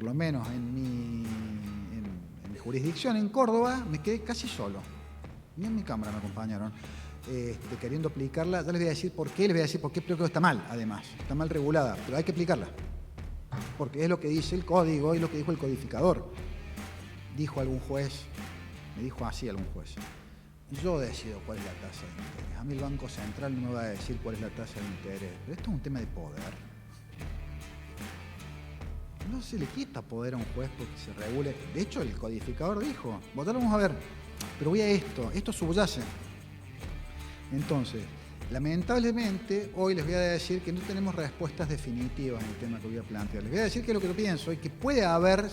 por lo menos en mi jurisdicción en Córdoba, me quedé casi solo. Ni en mi cámara me acompañaron. Queriendo aplicarla, ya les voy a decir por qué, creo que está mal, además. Está mal regulada, pero hay que aplicarla. Porque es lo que dice el código y lo que dijo el codificador. Dijo algún juez, me dijo así algún juez: yo decido cuál es la tasa de interés. A mí el Banco Central no me va a decir cuál es la tasa de interés. Pero esto es un tema de poder. No se le quita poder a un juez porque se regule. De hecho, el codificador dijo, votar vamos a ver, pero voy a esto subyace. Entonces, lamentablemente, hoy les voy a decir que no tenemos respuestas definitivas en el tema que voy a plantear. Les voy a decir que lo que yo pienso es que puede haber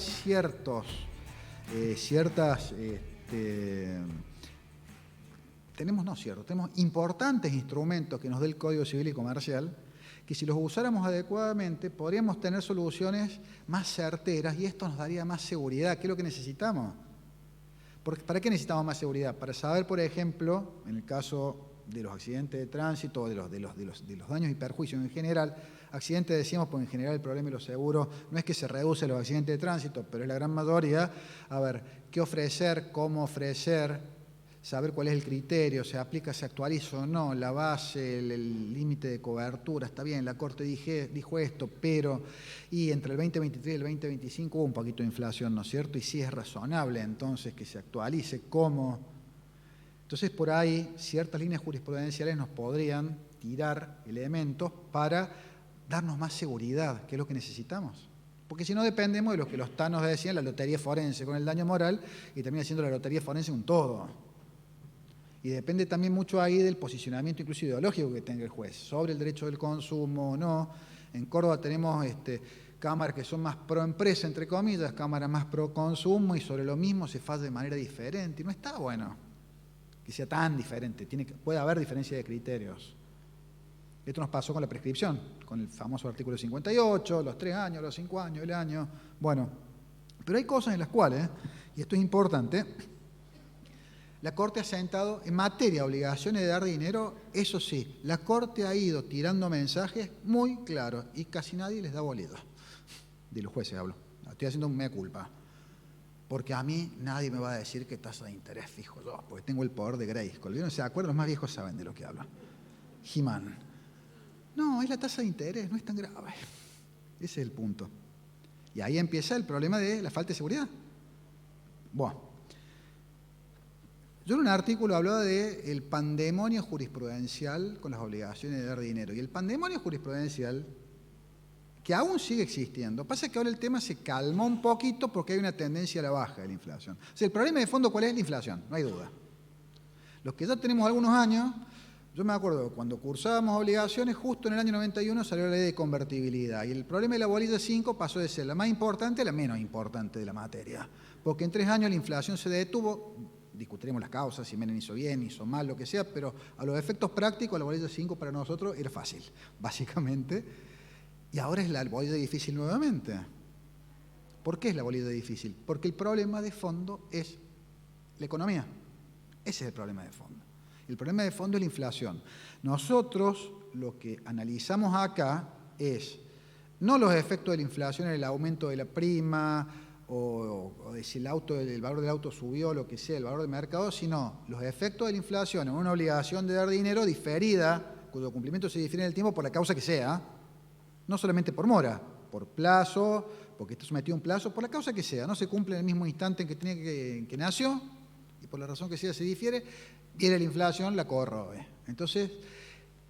tenemos importantes instrumentos que nos dé el Código Civil y Comercial, que si los usáramos adecuadamente podríamos tener soluciones más certeras y esto nos daría más seguridad. ¿Qué es lo que necesitamos? ¿Para qué necesitamos más seguridad? Para saber, por ejemplo, en el caso de los accidentes de tránsito, de los daños y perjuicios en general. Accidentes decíamos porque en general el problema de los seguros no es que se reduce los accidentes de tránsito, pero es la gran mayoría. A ver, ¿qué ofrecer? ¿Cómo ofrecer? Saber cuál es el criterio, se aplica, se actualiza o no, la base, el límite de cobertura, está bien, la Corte dijo esto, pero y entre el 2023 y el 2025 hubo un poquito de inflación, ¿no es cierto? Y sí es razonable entonces que se actualice, ¿cómo? Entonces por ahí ciertas líneas jurisprudenciales nos podrían tirar elementos para darnos más seguridad, que es lo que necesitamos. Porque si no dependemos de lo que los tanos decían, la lotería forense con el daño moral, y termina siendo la lotería forense un todo. Y depende también mucho ahí del posicionamiento incluso ideológico que tenga el juez, sobre el derecho del consumo o no. En Córdoba tenemos cámaras que son más pro empresa, entre comillas, cámaras más pro consumo, y sobre lo mismo se falla de manera diferente. Y no está bueno que sea tan diferente, puede haber diferencia de criterios. Esto nos pasó con la prescripción, con el famoso artículo 58, los 3 años, los 5 años, el año. Bueno, pero hay cosas en las cuales, y esto es importante, la Corte ha sentado en materia de obligaciones de dar dinero. Eso sí, la Corte ha ido tirando mensajes muy claros y casi nadie les da bolilla. De los jueces hablo. Estoy haciendo un mea culpa. Porque a mí nadie me va a decir qué tasa de interés fijo yo, porque tengo el poder de Grayskull. ¿No se acuerdan? Los más viejos saben de lo que hablo. He-Man. No, es la tasa de interés, no es tan grave. Ese es el punto. Y ahí empieza el problema de la falta de seguridad. Bueno. Yo en un artículo hablaba del pandemonio jurisprudencial con las obligaciones de dar dinero. Y el pandemonio jurisprudencial, que aún sigue existiendo, pasa que ahora el tema se calmó un poquito porque hay una tendencia a la baja de la inflación. O sea, el problema de fondo, ¿cuál es? La inflación, no hay duda. Los que ya tenemos algunos años, yo me acuerdo, cuando cursábamos obligaciones, justo en el año 91 salió la ley de convertibilidad. Y el problema de la bolilla 5 pasó de ser la más importante a la menos importante de la materia. Porque en 3 años la inflación se detuvo. Discutiremos las causas, si Menem hizo bien, hizo mal, lo que sea, pero a los efectos prácticos la bolilla 5 para nosotros era fácil, básicamente. Y ahora es la bolilla difícil nuevamente. ¿Por qué es la bolilla difícil? Porque el problema de fondo es la economía. Ese es el problema de fondo. El problema de fondo es la inflación. Nosotros lo que analizamos acá es no los efectos de la inflación en el aumento de la prima, o de si el valor del auto subió, lo que sea, el valor del mercado, sino los efectos de la inflación en una obligación de dar dinero diferida, cuyo cumplimiento se difiere en el tiempo por la causa que sea, no solamente por mora, por plazo, porque está sometido a un plazo, por la causa que sea, no se cumple en el mismo instante en que nació, y por la razón que sea se difiere, viene la inflación, la corroe. Entonces,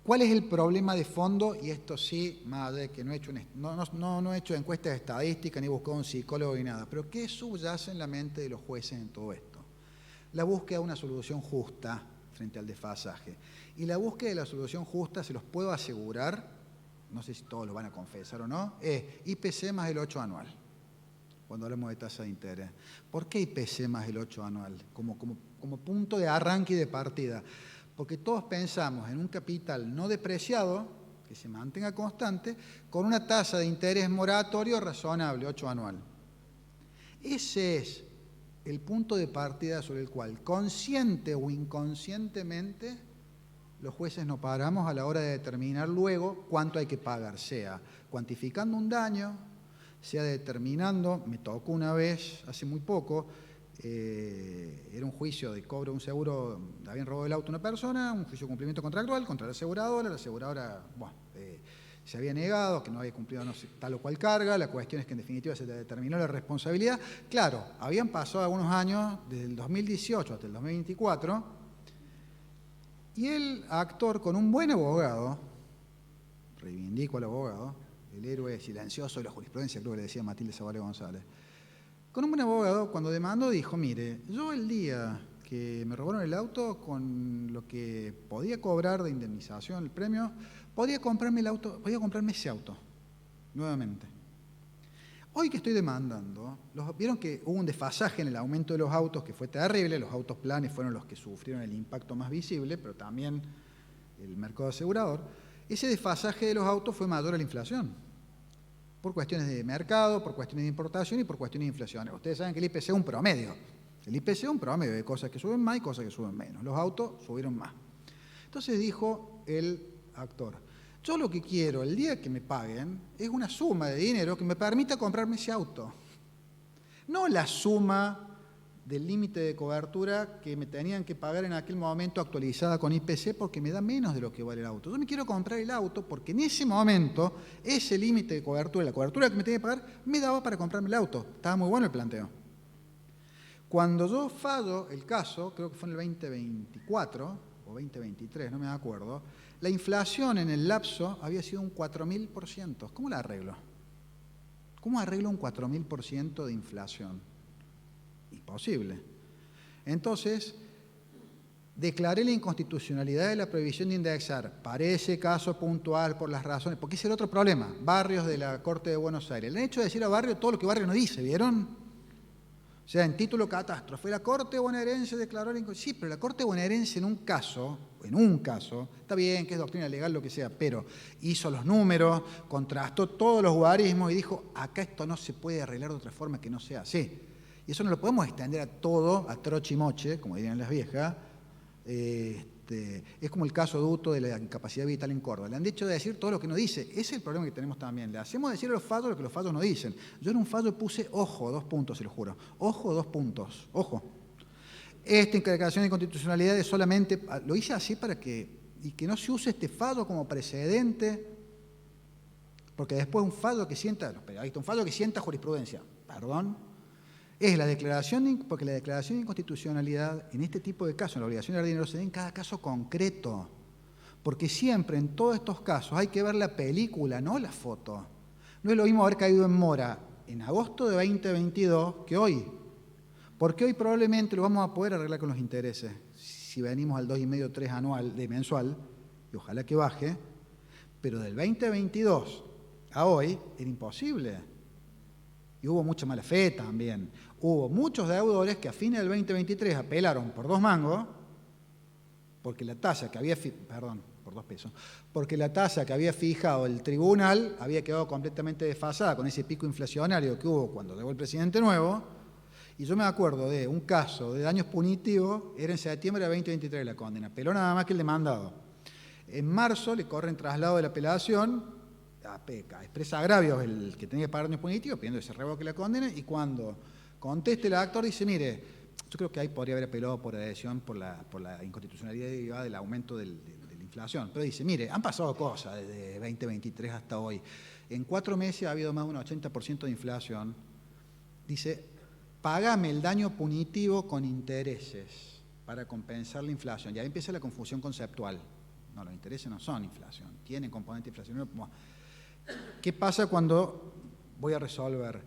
¿cuál es el problema de fondo? Y esto sí, más allá de que no he hecho encuestas estadísticas, ni he buscado un psicólogo ni nada, pero ¿qué subyace en la mente de los jueces en todo esto? La búsqueda de una solución justa frente al desfasaje. Y la búsqueda de la solución justa, se los puedo asegurar, no sé si todos lo van a confesar o no, es IPC más el 8 anual, cuando hablamos de tasa de interés. ¿Por qué IPC más el 8 anual? Como punto de arranque y de partida. Porque todos pensamos en un capital no depreciado, que se mantenga constante, con una tasa de interés moratorio razonable, 8 anual. Ese es el punto de partida sobre el cual, consciente o inconscientemente, los jueces nos paramos a la hora de determinar luego cuánto hay que pagar, sea cuantificando un daño, sea determinando, me tocó una vez, hace muy poco, era un juicio de cobro de un seguro, habían robado el auto a una persona, un juicio de cumplimiento contractual contra la aseguradora, bueno, se había negado, que no había cumplido no sé, tal o cual carga, la cuestión es que en definitiva se determinó la responsabilidad. Claro, habían pasado algunos años, desde el 2018 hasta el 2024, y el actor con un buen abogado, reivindico al abogado, el héroe silencioso de la jurisprudencia, creo que le decía Matilde Zavala González, con un buen abogado, cuando demandó, dijo, mire, yo el día que me robaron el auto, con lo que podía cobrar de indemnización, el premio, podía comprarme ese auto, nuevamente. Hoy que estoy demandando, vieron que hubo un desfasaje en el aumento de los autos que fue terrible, los autos planes fueron los que sufrieron el impacto más visible, pero también el mercado asegurador. Ese desfasaje de los autos fue mayor a la inflación, por cuestiones de mercado, por cuestiones de importación y por cuestiones de inflación. Ustedes saben que el IPC es un promedio. El IPC es un promedio de cosas que suben más y cosas que suben menos. Los autos subieron más. Entonces dijo el actor, yo lo que quiero el día que me paguen es una suma de dinero que me permita comprarme ese auto. No la suma del límite de cobertura que me tenían que pagar en aquel momento actualizada con IPC porque me da menos de lo que vale el auto. Yo me quiero comprar el auto porque en ese momento ese límite de cobertura, la cobertura que me tenía que pagar, me daba para comprarme el auto. Estaba muy bueno el planteo. Cuando yo fallo el caso, creo que fue en el 2024 o 2023, no me acuerdo, la inflación en el lapso había sido un 4.000%. ¿Cómo la arreglo? ¿Cómo arreglo un 4.000% de inflación? Imposible. Entonces, declaré la inconstitucionalidad de la prohibición de indexar para ese caso puntual por las razones, porque ese es el otro problema, barrios de la Corte de Buenos Aires. Le han hecho decir a Barrio todo lo que Barrio no dice, ¿vieron? O sea, en título catástrofe, la Corte bonaerense declaró la inconstitucionalidad. Sí, pero la Corte bonaerense en un caso, está bien que es doctrina legal, lo que sea, pero hizo los números, contrastó todos los guarismos y dijo, acá esto no se puede arreglar de otra forma que no sea así. Y eso no lo podemos extender a todo, a troche y moche, como dirían las viejas. Es como el caso duto de la incapacidad vital en Córdoba. Le han dicho de decir todo lo que no dice. Ese es el problema que tenemos también. Le hacemos decir a los fallos lo que los fallos no dicen. Yo en un fallo puse ojo, 2 puntos, se lo juro. Ojo, 2 puntos. Ojo. Esta declaración de inconstitucionalidad es solamente, lo hice así para que no se use este fallo como precedente, porque después un fallo que sienta, los periodistas, un fallo que sienta jurisprudencia. Perdón. Es la declaración, porque la declaración de inconstitucionalidad en este tipo de casos, en la obligación de dar dinero, se da en cada caso concreto. Porque siempre en todos estos casos hay que ver la película, no la foto. No es lo mismo haber caído en mora en agosto de 2022 que hoy. Porque hoy probablemente lo vamos a poder arreglar con los intereses. Si venimos al 2,5, 3 anual, de mensual, y ojalá que baje, pero del 2022 a hoy era imposible. Y hubo mucha mala fe también. Hubo muchos deudores que a fines del 2023 apelaron por 2 mangos, porque la tasa que había, por 2 pesos, porque la tasa que había fijado el tribunal había quedado completamente desfasada con ese pico inflacionario que hubo cuando llegó el presidente nuevo. Y yo me acuerdo de un caso de daños punitivos, era en septiembre de 2023 la condena, apeló nada más que el demandado. En marzo le corren traslado de la apelación, expresa agravios el que tenía que pagar daños punitivos, pidiendo que se revoque la condena, y cuando conteste el actor dice, mire, yo creo que ahí podría haber apelado por adhesión por la inconstitucionalidad derivada del aumento de la inflación, pero dice, mire, han pasado cosas desde 2023 hasta hoy. En 4 meses ha habido más de un 80% de inflación. Dice, págame el daño punitivo con intereses para compensar la inflación. Y ahí empieza la confusión conceptual. No, los intereses no son inflación, tienen componente inflacionario. ¿Qué pasa cuando voy a resolver?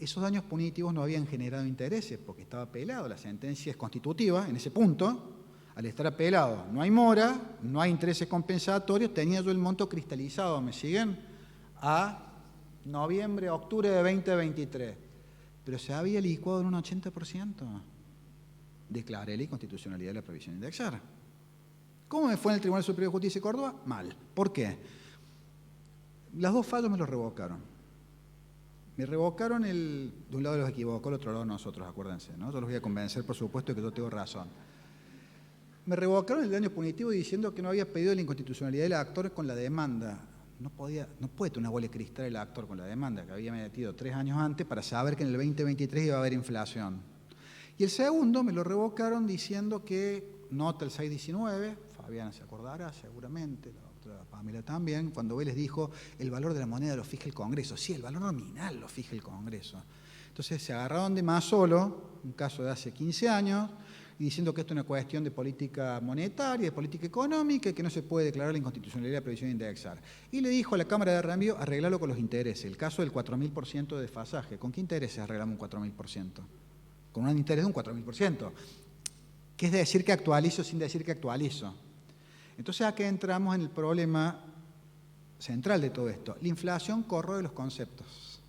Esos daños punitivos no habían generado intereses porque estaba apelado. La sentencia es constitutiva en ese punto. Al estar apelado no hay mora, no hay intereses compensatorios. Tenía yo el monto cristalizado, ¿me siguen? A noviembre, octubre de 2023. Pero se había licuado en un 80%. Declaré la inconstitucionalidad de la prohibición de indexar. ¿Cómo me fue en el Tribunal Superior de Justicia de Córdoba? Mal. ¿Por qué? Las 2 fallos me los revocaron. Me revocaron de un lado los equivocó, del otro lado nosotros, acuérdense, ¿no? Yo los voy a convencer, por supuesto, de que yo tengo razón. Me revocaron el daño punitivo diciendo que no había pedido la inconstitucionalidad del actor con la demanda no puede tener una bola de cristal el actor con la demanda que había metido 3 años antes para saber que en el 2023 iba a haber inflación. Y el segundo me lo revocaron diciendo que nota el 619, Fabiana se acordará seguramente, la doctora Pamela también, cuando él les dijo el valor de la moneda lo fija el Congreso. Sí, el valor nominal lo fija el Congreso. Entonces se agarraron de Mazzolo, un caso de hace 15 años, y diciendo que esto es una cuestión de política monetaria, de política económica, y que no se puede declarar la inconstitucionalidad de la previsión de indexar. Y le dijo a la Cámara de Reambio, arreglarlo con los intereses. El caso del 4.000% de desfasaje. ¿Con qué intereses arreglamos un 4.000%? Con un interés de un 4.000%. ¿Qué es decir que actualizo sin decir que actualizo? Entonces acá entramos en el problema central de todo esto. La inflación corroe los conceptos.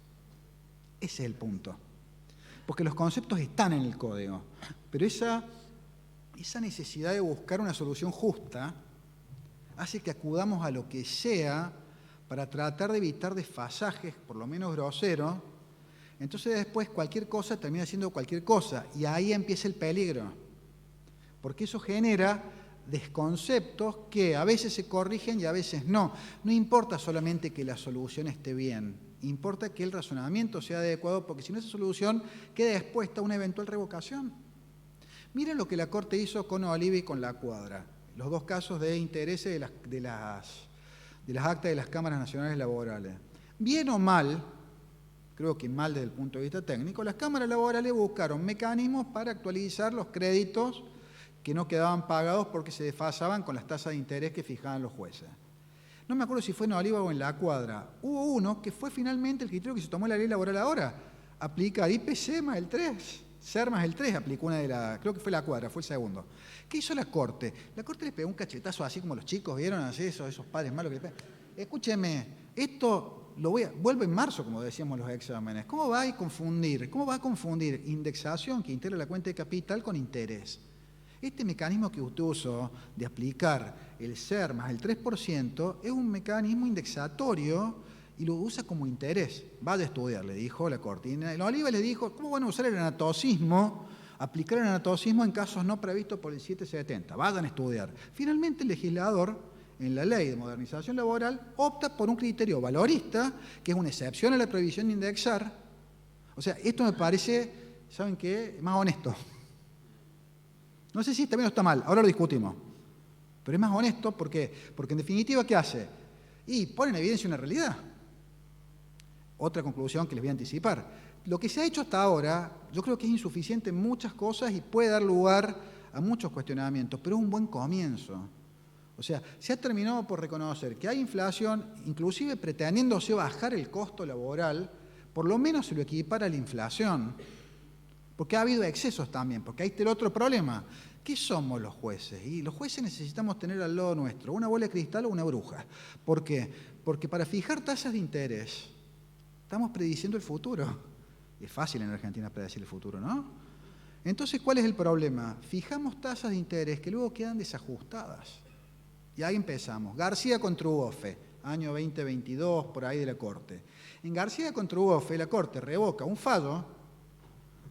Ese es el punto. Porque los conceptos están en el código, pero esa necesidad de buscar una solución justa hace que acudamos a lo que sea para tratar de evitar desfasajes, por lo menos groseros. Entonces después cualquier cosa termina siendo cualquier cosa, y ahí empieza el peligro, porque eso genera desconceptos que a veces se corrigen y a veces no. No importa solamente que la solución esté bien, importa que el razonamiento sea adecuado, porque si no, esa solución queda expuesta a una eventual revocación. Miren lo que la Corte hizo con Oliva y con La Cuadra, los dos casos de intereses de las actas de las cámaras nacionales laborales. Bien o mal, creo que mal desde el punto de vista técnico, las cámaras laborales buscaron mecanismos para actualizar los créditos que no quedaban pagados porque se desfasaban con las tasas de interés que fijaban los jueces. No me acuerdo si fue en Oliva o en La Cuadra. Hubo uno que fue finalmente el criterio que se tomó en la ley laboral ahora. Aplicar IPC más el 3, SER más el 3, aplicó una de las, creo que fue La Cuadra, fue el segundo. ¿Qué hizo la Corte? La Corte le pegó un cachetazo así como los chicos, ¿vieron? Así esos padres malos que le pegan. Escúcheme, esto vuelve en marzo, como decíamos los exámenes. ¿Cómo va a confundir indexación que integra la cuenta de capital con interés? Este mecanismo que usted usó de aplicar el SER más el 3% es un mecanismo indexatorio y lo usa como interés. Vaya a estudiar, le dijo la Corte. Y en Oliva le dijo, ¿cómo van a usar el anatosismo, aplicar el anatosismo en casos no previstos por el 770? Vayan a estudiar. Finalmente el legislador, en la Ley de Modernización Laboral, opta por un criterio valorista, que es una excepción a la prohibición de indexar. O sea, esto me parece, ¿saben qué?, más honesto. No sé si está bien o está mal, ahora lo discutimos. Pero es más honesto porque en definitiva, ¿qué hace? Y pone en evidencia una realidad. Otra conclusión que les voy a anticipar. Lo que se ha hecho hasta ahora, yo creo que es insuficiente en muchas cosas y puede dar lugar a muchos cuestionamientos, pero es un buen comienzo. O sea, se ha terminado por reconocer que hay inflación, inclusive pretendiéndose bajar el costo laboral, por lo menos se lo equipara a la inflación. Porque ha habido excesos también, porque ahí está el otro problema. ¿Qué somos los jueces? Y los jueces necesitamos tener al lado nuestro una bola de cristal o una bruja. ¿Por qué? Porque para fijar tasas de interés estamos prediciendo el futuro. Es fácil en Argentina predecir el futuro, ¿no? Entonces, ¿cuál es el problema? Fijamos tasas de interés que luego quedan desajustadas. Y ahí empezamos. García contra Uofe, año 2022, por ahí de la Corte. En García contra Uofe, la Corte revoca un fallo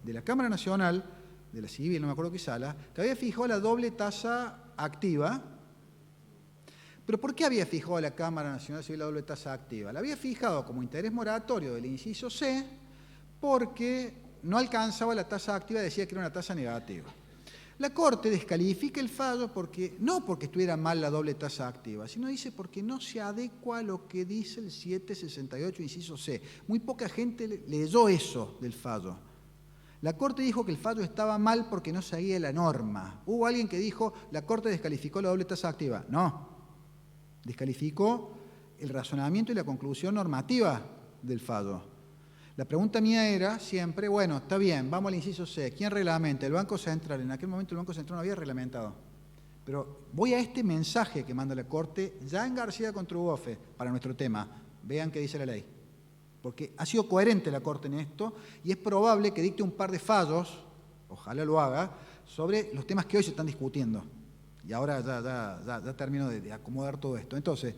de la Cámara Nacional, de la Civil, no me acuerdo qué sala, que había fijado la doble tasa activa. ¿Pero por qué había fijado la Cámara Nacional Civil la doble tasa activa? La había fijado como interés moratorio del inciso C porque no alcanzaba la tasa activa, decía que era una tasa negativa. La Corte descalifica el fallo no porque estuviera mal la doble tasa activa, sino dice porque no se adecua a lo que dice el 768 inciso C. Muy poca gente leyó eso del fallo. La Corte dijo que el fallo estaba mal porque no seguía la norma. Hubo alguien que dijo, la Corte descalificó la doble tasa activa. No, descalificó el razonamiento y la conclusión normativa del fallo. La pregunta mía era siempre, bueno, está bien, vamos al inciso C. ¿Quién reglamenta? El Banco Central. En aquel momento el Banco Central no había reglamentado. Pero voy a este mensaje que manda la Corte, ya en García contra Uofe, para nuestro tema. Vean qué dice la ley. Porque ha sido coherente la Corte en esto y es probable que dicte un par de fallos, ojalá lo haga, sobre los temas que hoy se están discutiendo. Y ahora ya termino de acomodar todo esto. Entonces,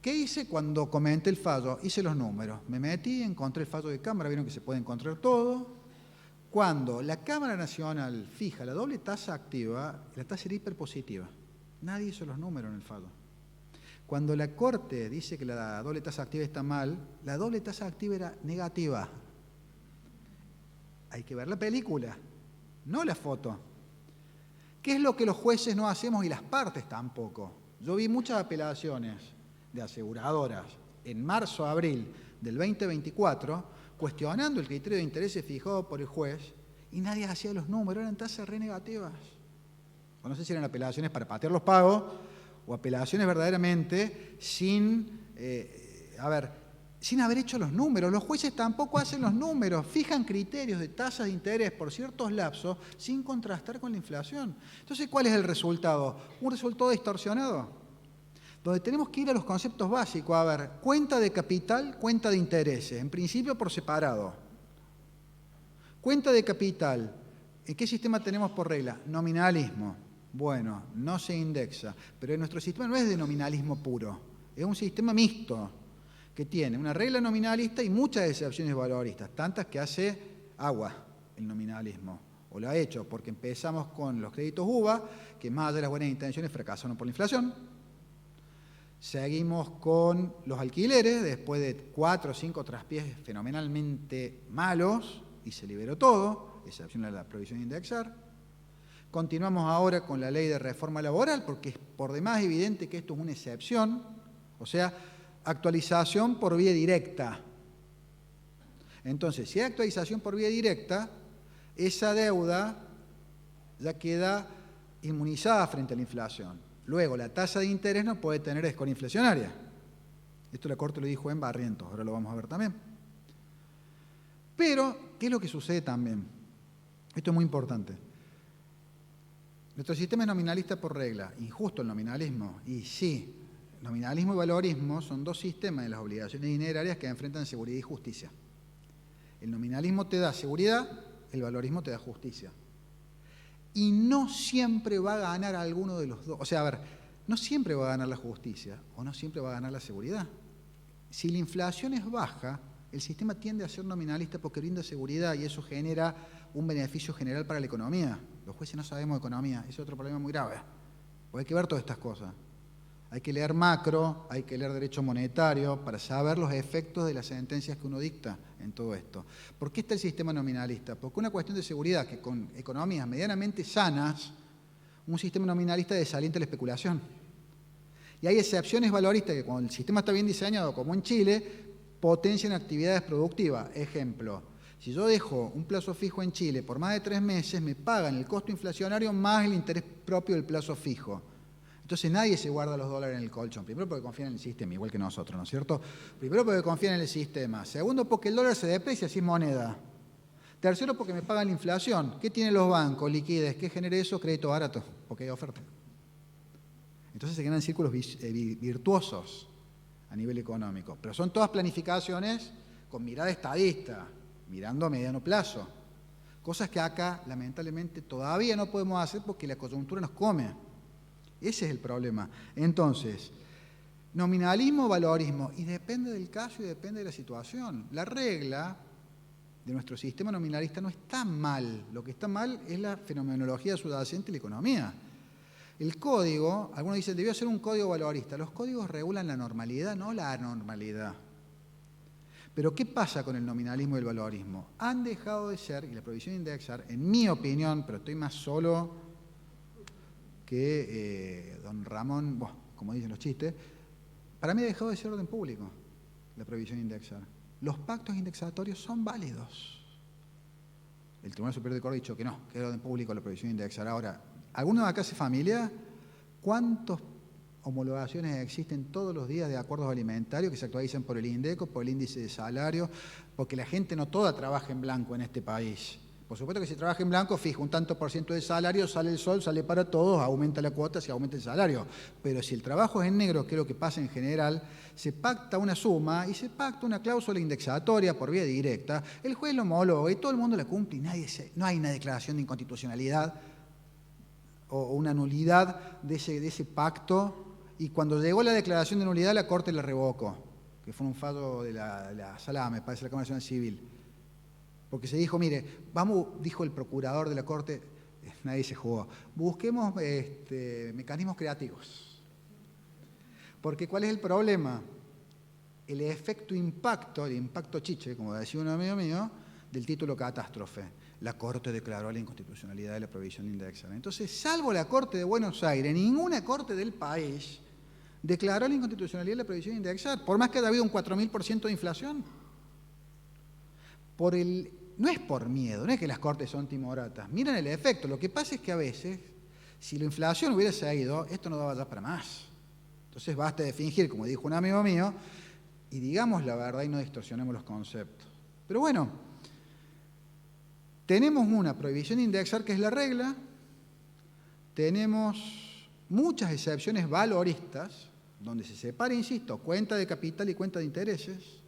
¿qué hice cuando comenté el fallo? Hice los números. Me metí, encontré el fallo de Cámara, vieron que se puede encontrar todo. Cuando la Cámara Nacional fija la doble tasa activa, la tasa era hiperpositiva. Nadie hizo los números en el fallo. Cuando la Corte dice que la doble tasa activa está mal, la doble tasa activa era negativa. Hay que ver la película, no la foto. ¿Qué es lo que los jueces no hacemos y las partes tampoco? Yo vi muchas apelaciones de aseguradoras en marzo, abril del 2024, cuestionando el criterio de intereses fijado por el juez, y nadie hacía los números, eran tasas re negativas. O no sé si eran apelaciones para patear los pagos, o apelaciones verdaderamente sin haber hecho los números. Los jueces tampoco hacen los números, fijan criterios de tasas de interés por ciertos lapsos sin contrastar con la inflación. Entonces, ¿cuál es el resultado? Un resultado distorsionado, donde tenemos que ir a los conceptos básicos. A ver, cuenta de capital, cuenta de intereses, en principio por separado. Cuenta de capital, ¿en qué sistema tenemos por regla? Nominalismo. Bueno, no se indexa, pero nuestro sistema no es de nominalismo puro, es un sistema mixto que tiene una regla nominalista y muchas excepciones valoristas, tantas que hace agua el nominalismo, o lo ha hecho, porque empezamos con los créditos UVA, que más allá de las buenas intenciones fracasaron por la inflación. Seguimos con los alquileres, después de 4 o 5 traspiés fenomenalmente malos, y se liberó todo, excepción a la prohibición de indexar. Continuamos ahora con la ley de reforma laboral, porque es por demás evidente que esto es una excepción, o sea, actualización por vía directa. Entonces, si hay actualización por vía directa, esa deuda ya queda inmunizada frente a la inflación. Luego, la tasa de interés no puede tener escoria inflacionaria. Esto la Corte lo dijo en Barrientos, ahora lo vamos a ver también. Pero, ¿qué es lo que sucede también? Esto es muy importante. Nuestro sistema es nominalista por regla, injusto el nominalismo, y sí, nominalismo y valorismo son dos sistemas de las obligaciones dinerarias que enfrentan seguridad y justicia. El nominalismo te da seguridad, el valorismo te da justicia. Y no siempre va a ganar alguno de los dos. O sea, a ver, no siempre va a ganar la justicia o no siempre va a ganar la seguridad. Si la inflación es baja, el sistema tiende a ser nominalista porque brinda seguridad y eso genera un beneficio general para la economía. Los jueces no sabemos de economía, ese es otro problema muy grave. Porque hay que ver todas estas cosas. Hay que leer macro, hay que leer derecho monetario para saber los efectos de las sentencias que uno dicta en todo esto. ¿Por qué está el sistema nominalista? Porque una cuestión de seguridad, que con economías medianamente sanas, un sistema nominalista desalienta la especulación. Y hay excepciones valoristas que cuando el sistema está bien diseñado, como en Chile, potencian actividades productivas. Ejemplo, si yo dejo un plazo fijo en Chile por más de 3 meses, me pagan el costo inflacionario más el interés propio del plazo fijo. Entonces nadie se guarda los dólares en el colchón. Primero porque confían en el sistema, igual que nosotros, ¿no es cierto? Primero porque confían en el sistema. Segundo porque el dólar se deprecia si es moneda. Tercero porque me pagan la inflación. ¿Qué tienen los bancos? Liquidez. ¿Qué genera eso? Crédito barato, porque hay oferta. Entonces se generan círculos virtuosos a nivel económico. Pero son todas planificaciones con mirada estadista, mirando a mediano plazo. Cosas que acá, lamentablemente, todavía no podemos hacer porque la coyuntura nos come. Ese es el problema. Entonces, nominalismo, valorismo, y depende del caso y depende de la situación. La regla de nuestro sistema nominalista no está mal. Lo que está mal es la fenomenología subyacente y la economía. El código, algunos dicen, debió ser un código valorista. Los códigos regulan la normalidad, no la anormalidad. Pero ¿qué pasa con el nominalismo y el valorismo? Han dejado de ser, y la prohibición de indexar, en mi opinión, pero estoy más solo que don Ramón, como dicen los chistes, para mí ha dejado de ser orden público la prohibición de indexar. Los pactos indexatorios son válidos. El Tribunal Superior de Córdoba ha dicho que no, que es orden público la prohibición de indexar. Ahora, ¿alguno de acá hace familia? ¿Cuántas homologaciones existen todos los días de acuerdos alimentarios que se actualizan por el INDECO, por el índice de salario? Porque la gente no toda trabaja en blanco en este país. Por supuesto que si trabaja en blanco, fija un tanto por ciento de salario, sale el sol, sale para todos, aumenta la cuota, se aumenta el salario. Pero si el trabajo es en negro, que es lo que pasa en general, se pacta una suma y se pacta una cláusula indexatoria por vía directa, el juez lo homologa y todo el mundo la cumple y no hay una declaración de inconstitucionalidad o una nulidad de ese pacto. Y cuando llegó la declaración de nulidad, la Corte la revocó, que fue un fallo de la Sala, me parece, la Cámara Nacional Civil. Porque se dijo, mire, vamos, dijo el procurador de la Corte, nadie se jugó, busquemos mecanismos creativos. Porque ¿cuál es el problema? El efecto impacto, el impacto chiche, como decía un amigo mío, del título catástrofe. La Corte declaró la inconstitucionalidad de la prohibición indexada. Entonces, salvo la Corte de Buenos Aires, ninguna corte del país declaró la inconstitucionalidad de la prohibición indexada, por más que haya habido un 4.000% de inflación. No es por miedo, no es que las cortes son timoratas. Miren el efecto. Lo que pasa es que a veces, si la inflación hubiera seguido, esto no daba ya para más. Entonces basta de fingir, como dijo un amigo mío, y digamos la verdad y no distorsionemos los conceptos. Pero bueno, tenemos una prohibición de indexar que es la regla, tenemos muchas excepciones valoristas, donde se separa, insisto, cuenta de capital y cuenta de intereses.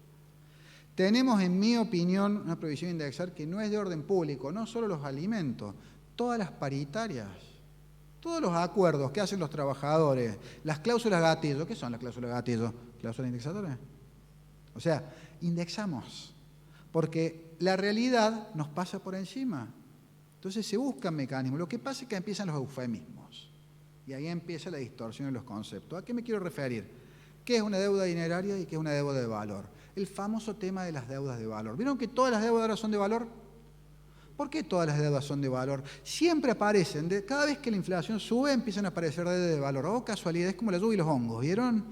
Tenemos, en mi opinión, una prohibición de indexar que no es de orden público, no solo los alimentos, todas las paritarias, todos los acuerdos que hacen los trabajadores, las cláusulas gatillo. ¿Qué son las cláusulas gatillo? ¿Cláusulas indexadoras? O sea, indexamos, porque la realidad nos pasa por encima. Entonces se buscan mecanismos. Lo que pasa es que empiezan los eufemismos, y ahí empieza la distorsión de los conceptos. ¿A qué me quiero referir? ¿Qué es una deuda dineraria y qué es una deuda de valor? El famoso tema de las deudas de valor. ¿Vieron que todas las deudas ahora son de valor? ¿Por qué todas las deudas son de valor? Siempre aparecen, cada vez que la inflación sube, empiezan a aparecer deudas de valor. Oh, casualidad, es como la lluvia y los hongos, ¿vieron?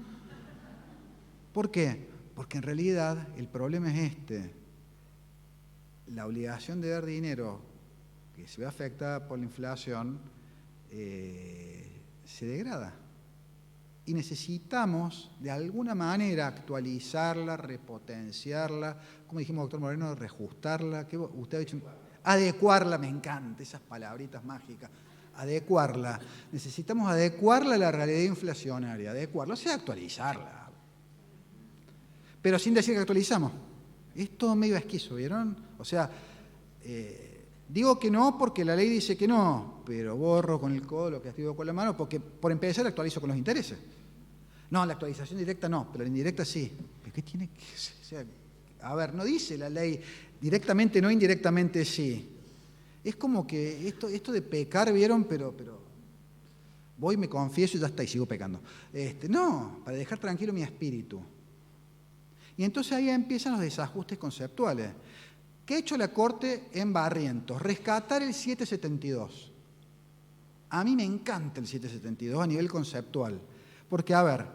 ¿Por qué? Porque en realidad el problema es este. La obligación de dar dinero que se ve afectada por la inflación se degrada. Y necesitamos, de alguna manera, actualizarla, repotenciarla, como dijimos, doctor Moreno, reajustarla. ¿Qué usted ha dicho? Adecuarla, me encantan esas palabritas mágicas. Adecuarla. Necesitamos adecuarla a la realidad inflacionaria, adecuarla, o sea, actualizarla. Pero sin decir que actualizamos. Es todo medio esquizo, ¿vieron? O sea, digo que no porque la ley dice que no, pero borro con el codo lo que escribo con la mano, porque por empezar actualizo con los intereses. No, la actualización directa no, pero la indirecta sí. ¿Pero qué tiene que ser? O sea, a ver, no dice la ley directamente no, indirectamente sí. Es como que esto de pecar, ¿vieron? Pero voy, me confieso y ya está, y sigo pecando. No, para dejar tranquilo mi espíritu. Y entonces ahí empiezan los desajustes conceptuales. ¿Qué ha hecho la Corte en Barrientos? Rescatar el 772. A mí me encanta el 772 a nivel conceptual. Porque, a ver,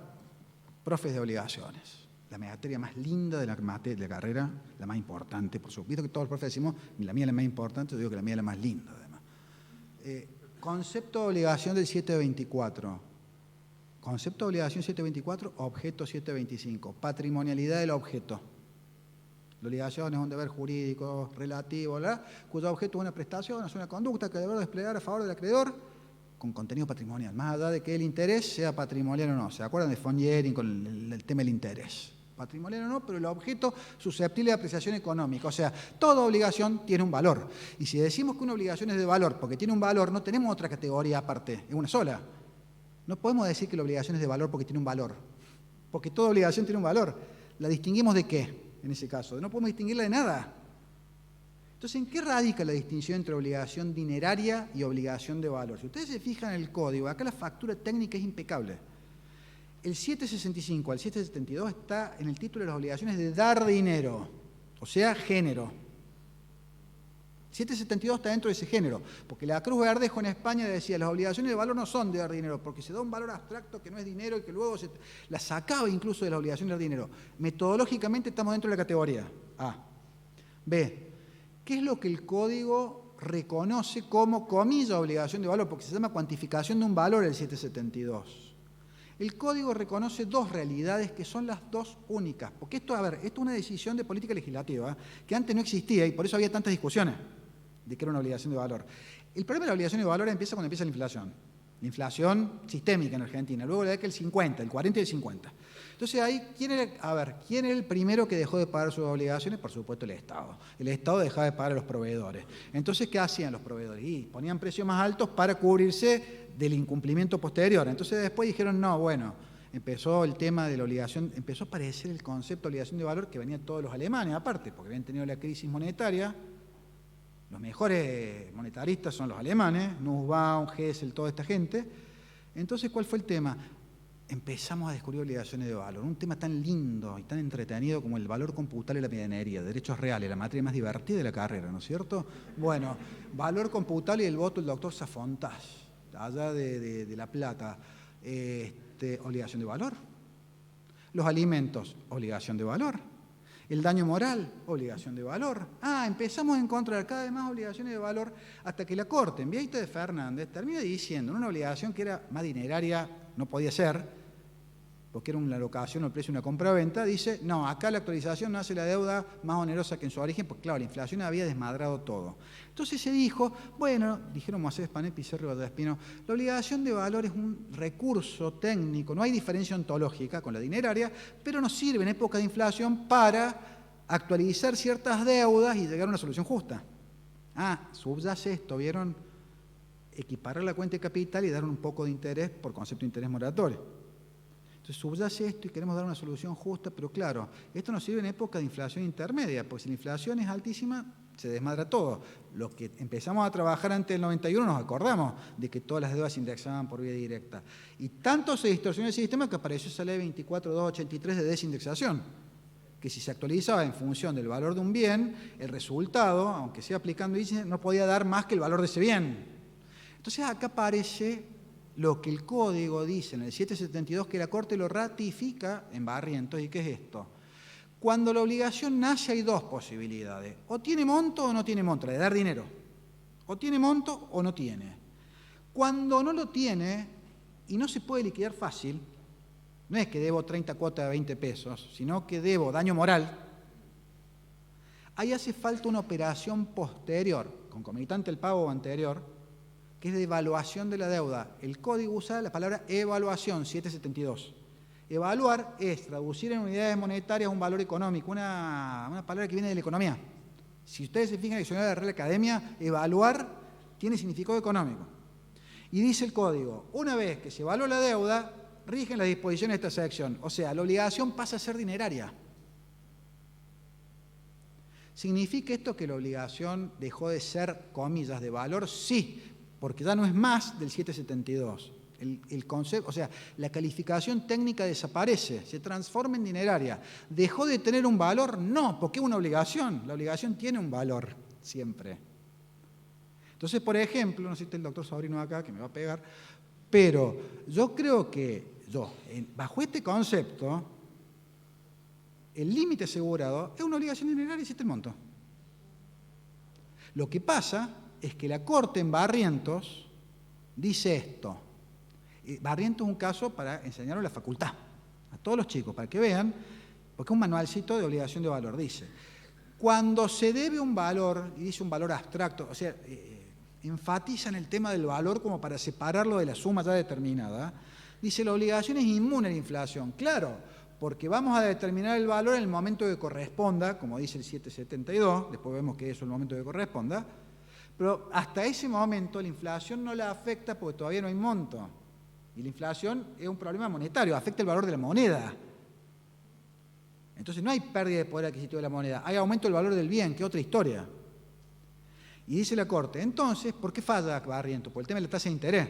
profes de obligaciones, la materia más linda de la carrera, la más importante, por supuesto que todos los profes decimos, la mía es la más importante, yo digo que la mía es la más linda, además. Concepto de obligación del 724. Concepto de obligación 724, objeto 725. Patrimonialidad del objeto. La obligación es un deber jurídico relativo, ¿verdad? Cuyo objeto es una prestación, es una conducta que debe desplegar a favor del acreedor con contenido patrimonial, más allá de que el interés sea patrimonial o no. ¿Se acuerdan de von Jering con el tema del interés? Patrimonial o no, pero el objeto susceptible de apreciación económica. O sea, toda obligación tiene un valor. Y si decimos que una obligación es de valor porque tiene un valor, no tenemos otra categoría aparte, es una sola. No podemos decir que la obligación es de valor porque tiene un valor, porque toda obligación tiene un valor. ¿La distinguimos de qué, en ese caso? No podemos distinguirla de nada. Entonces, ¿en qué radica la distinción entre obligación dineraria y obligación de valor? Si ustedes se fijan en el código, acá la factura técnica es impecable. El 765 al 772 está en el título de las obligaciones de dar dinero, o sea, género. 772 está dentro de ese género, porque la Cruz Verdejo en España decía las obligaciones de valor no son de dar dinero, porque se da un valor abstracto que no es dinero y que luego se la sacaba incluso de la obligación de dar dinero. Metodológicamente estamos dentro de la categoría A. B. ¿Qué es lo que el código reconoce como comilla obligación de valor? Porque se llama cuantificación de un valor el 772. El código reconoce dos realidades que son las dos únicas, porque esto, a ver, esto es una decisión de política legislativa que antes no existía y por eso había tantas discusiones de que era una obligación de valor. El problema de la obligación de valor empieza cuando empieza la inflación. La inflación sistémica en Argentina, luego la década del 50, el 40 y el 50. Entonces ahí, ¿quién era el primero que dejó de pagar sus obligaciones? Por supuesto el Estado. El Estado dejaba de pagar a los proveedores. Entonces, ¿qué hacían los proveedores? Y ponían precios más altos para cubrirse del incumplimiento posterior. Entonces después dijeron, no, bueno, empezó el tema de la obligación, empezó a aparecer el concepto de obligación de valor que venían todos los alemanes, aparte, porque habían tenido la crisis monetaria. Los mejores monetaristas son los alemanes, Nussbaum, Hessel, toda esta gente. Entonces, ¿cuál fue el tema? empezamos a descubrir obligaciones de valor. Un tema tan lindo y tan entretenido como el valor computable y la medianería, derechos reales, la materia más divertida de la carrera, ¿no es cierto? Bueno, valor computable y el voto del doctor Safontás, allá de La Plata. Obligación de valor. Los alimentos, obligación de valor. El daño moral, obligación de valor. Empezamos a encontrar cada vez más obligaciones de valor hasta que la Corte, en Vieita de Fernández, termina diciendo una obligación que era más dineraria, no podía ser, porque era una locación o el precio de una compra-venta, dice, no, acá la actualización no hace la deuda más onerosa que en su origen, porque claro, la inflación había desmadrado todo. Entonces se dijo, bueno, dijeron Moisés Panet, Pizarro y Valdespino, la obligación de valor es un recurso técnico, no hay diferencia ontológica con la dineraria, pero nos sirve en época de inflación para actualizar ciertas deudas y llegar a una solución justa. Subyace esto, ¿vieron? Equiparar la cuenta de capital y dar un poco de interés por concepto de interés moratorio. Entonces subyace esto y queremos dar una solución justa, pero claro, esto nos sirve en época de inflación intermedia, porque si la inflación es altísima, se desmadra todo. Los que empezamos a trabajar antes del 91 nos acordamos de que todas las deudas se indexaban por vía directa. Y tanto se distorsionó el sistema que apareció esa ley 24283 de desindexación, que si se actualizaba en función del valor de un bien, el resultado, aunque sea aplicando índice, no podía dar más que el valor de ese bien. Entonces acá aparece lo que el Código dice en el 772, que la Corte lo ratifica en Barrientos. ¿Y qué es esto? Cuando la obligación nace hay dos posibilidades. O tiene monto o no tiene monto, la de dar dinero. O tiene monto o no tiene. Cuando no lo tiene y no se puede liquidar fácil, no es que debo 30 cuotas de 20 pesos, sino que debo daño moral, ahí hace falta una operación posterior, concomitante al pago anterior, que es de evaluación de la deuda. El Código usa la palabra evaluación, 772. Evaluar es traducir en unidades monetarias un valor económico, una palabra que viene de la economía. Si ustedes se fijan en el diccionario de la Real Academia, evaluar tiene significado económico. Y dice el Código, una vez que se evalúa la deuda, rigen las disposiciones de esta sección. O sea, la obligación pasa a ser dineraria. ¿Significa esto que la obligación dejó de ser, comillas, de valor? Sí, porque ya no es más del 772. El concepto, o sea, la calificación técnica desaparece, se transforma en dineraria. ¿Dejó de tener un valor? No, porque es una obligación. La obligación tiene un valor, siempre. Entonces, por ejemplo, no sé si está el doctor Sobrino acá, que me va a pegar, pero yo creo que, bajo este concepto, el límite asegurado es una obligación dineraria y existe el monto. Lo que pasa es que la Corte en Barrientos dice esto. Barrientos es un caso para enseñarlo a la facultad, a todos los chicos, para que vean, porque es un manualcito de obligación de valor. Dice, cuando se debe un valor, y dice un valor abstracto, o sea, enfatizan el tema del valor como para separarlo de la suma ya determinada, dice, la obligación es inmune a la inflación. Claro, porque vamos a determinar el valor en el momento que corresponda, como dice el 772, después vemos que eso es el momento que corresponda, pero hasta ese momento la inflación no la afecta porque todavía no hay monto. Y la inflación es un problema monetario, afecta el valor de la moneda. Entonces no hay pérdida de poder adquisitivo de la moneda, hay aumento del valor del bien, que es otra historia. Y dice la Corte, entonces, ¿por qué falla Barrientos? Por el tema de la tasa de interés.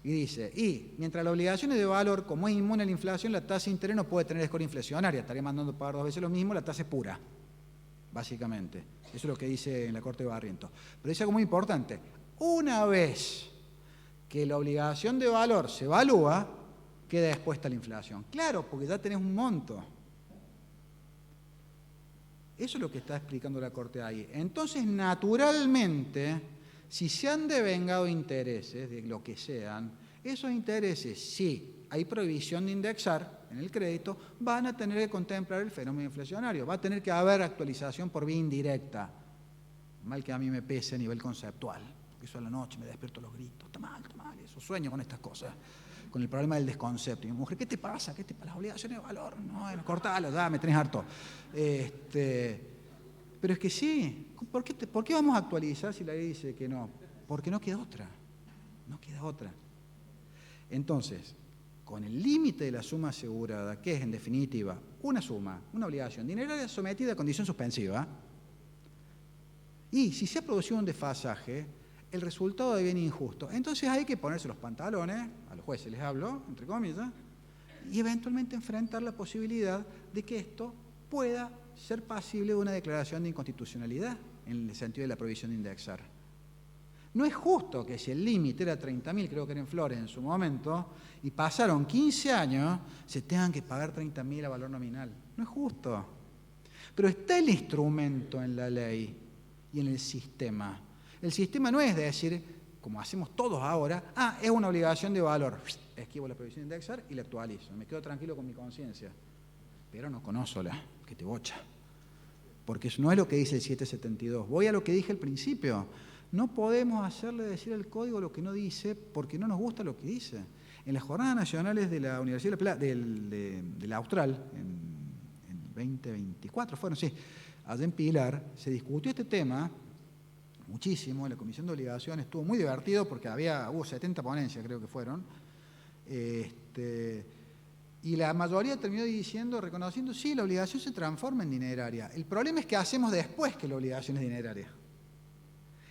Y dice, mientras la obligación es de valor, como es inmune a la inflación, la tasa de interés no puede tener score inflacionaria, estaría mandando a pagar 2 veces lo mismo, la tasa es pura, básicamente. Eso es lo que dice en la Corte de Barrientos. Pero dice algo muy importante. Una vez que la obligación de valor se evalúa, queda expuesta a la inflación. Claro, porque ya tenés un monto. Eso es lo que está explicando la Corte ahí. Entonces, naturalmente, si se han devengado intereses, de lo que sean, esos intereses, sí, hay prohibición de indexar en el crédito, van a tener que contemplar el fenómeno inflacionario, va a tener que haber actualización por vía indirecta. Mal que a mí me pese a nivel conceptual, porque eso a la noche me despierto los gritos, está mal, eso sueño con estas cosas, con el problema del desconcepto. Y mi mujer, ¿qué te pasa? ¿Qué te pasa? Las obligaciones de valor, no, cortalo, ya, me tenés harto. Pero es que sí, ¿por qué vamos a actualizar si la ley dice que no? Porque no queda otra, no queda otra. Entonces, con el límite de la suma asegurada, que es en definitiva una suma, una obligación dineraria sometida a condición suspensiva, y si se ha producido un desfasaje, el resultado de bien injusto, entonces hay que ponerse los pantalones, a los jueces les hablo, entre comillas, y eventualmente enfrentar la posibilidad de que esto pueda ser pasible de una declaración de inconstitucionalidad en el sentido de la prohibición de indexar. No es justo que si el límite era 30.000, creo que era en Flores en su momento, y pasaron 15 años, se tengan que pagar 30.000 a valor nominal. No es justo. Pero está el instrumento en la ley y en el sistema. El sistema no es de decir, como hacemos todos ahora, es una obligación de valor. Esquivo la prohibición de indexar y la actualizo. Me quedo tranquilo con mi conciencia. Pero no conózola, que te bocha. Porque eso no es lo que dice el 772. Voy a lo que dije al principio. No podemos hacerle decir al código lo que no dice porque no nos gusta lo que dice. En las jornadas nacionales de la Universidad de la Austral, en 2024 fueron, sí, allá en Pilar, se discutió este tema muchísimo. En la Comisión de Obligaciones estuvo muy divertido porque hubo 70 ponencias, creo que fueron. Y la mayoría terminó diciendo, reconociendo, sí, la obligación se transforma en dineraria. El problema es que hacemos después que la obligación es dineraria.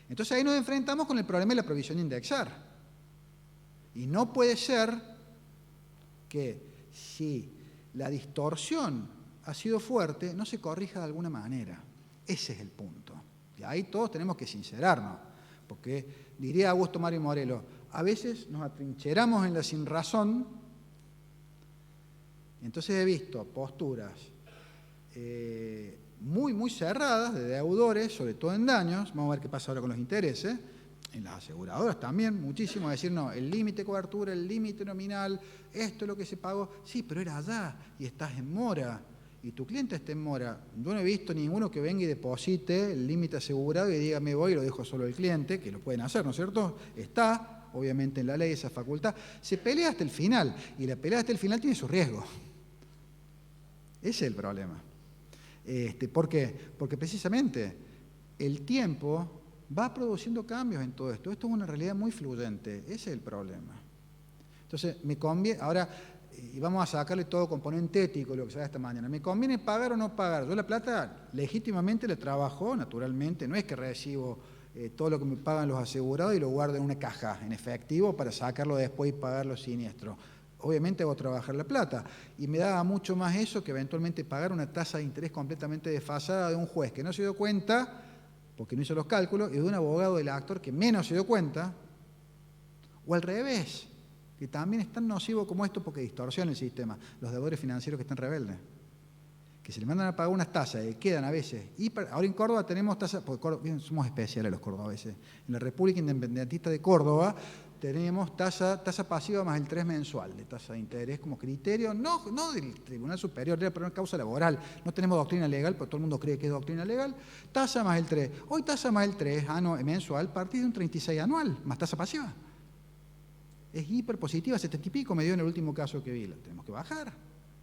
Entonces ahí nos enfrentamos con el problema de la prohibición de indexar. Y no puede ser que si la distorsión ha sido fuerte, no se corrija de alguna manera. Ese es el punto. Y ahí todos tenemos que sincerarnos. Porque, diría Augusto Mario Morelos, a veces nos atrincheramos en la sinrazón. Entonces he visto posturas muy, muy cerradas de deudores, sobre todo en daños. Vamos a ver qué pasa ahora con los intereses. En las aseguradoras también, muchísimo, decir, no, el límite de cobertura, el límite nominal, esto es lo que se pagó. Sí, pero era allá y estás en mora. Y tu cliente está en mora. Yo no he visto ninguno que venga y deposite el límite asegurado y diga, me voy y lo dejo solo el cliente, que lo pueden hacer, ¿no es cierto? Está, obviamente, en la ley esa facultad. Se pelea hasta el final, y la pelea hasta el final tiene su riesgo. Ese es el problema. ¿Por qué? Porque precisamente el tiempo va produciendo cambios en todo esto. Esto es una realidad muy fluyente. Ese es el problema. Entonces, me conviene, ahora, y vamos a sacarle todo componente ético, lo que se haga esta mañana. ¿Me conviene pagar o no pagar? Yo la plata legítimamente la trabajo, naturalmente. No es que recibo todo lo que me pagan los asegurados y lo guardo en una caja en efectivo para sacarlo después y pagar los siniestros. Obviamente hago trabajar la plata y me daba mucho más eso que eventualmente pagar una tasa de interés completamente desfasada de un juez que no se dio cuenta porque no hizo los cálculos y de un abogado del actor que menos se dio cuenta, o al revés, que también es tan nocivo como esto porque distorsiona el sistema, los deudores financieros que están rebeldes, que se le mandan a pagar unas tasas y quedan a veces. Ahora en Córdoba tenemos tasas, porque somos especiales los cordobeses, en la República Independentista de Córdoba tenemos tasa pasiva más el 3 mensual de tasa de interés como criterio, no del Tribunal Superior, pero una causa laboral. No tenemos doctrina legal, porque todo el mundo cree que es doctrina legal. Tasa más el 3. Hoy tasa más el 3 mensual, partido de un 36 anual, más tasa pasiva. Es hiperpositiva, 70 y pico me dio en el último caso que vi. La tenemos que bajar.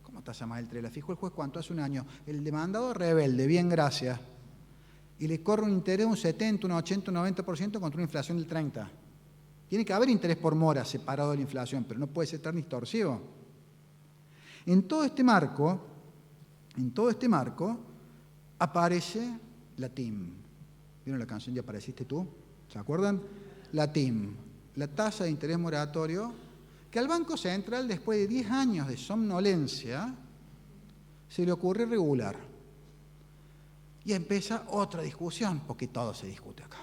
¿Cómo tasa más el 3? La fijó el juez cuánto hace un año. El demandado rebelde, bien, gracias. Y le corre un interés de un 70, un 80, un 90% contra una inflación del 30%. Tiene que haber interés por mora separado de la inflación, pero no puede ser tan distorsivo. En todo este marco aparece la TIM. ¿Vieron la canción Ya apareciste tú? ¿Se acuerdan? La TIM, la tasa de interés moratorio, que al Banco Central, después de 10 años de somnolencia, se le ocurre regular. Y empieza otra discusión, porque todo se discute acá.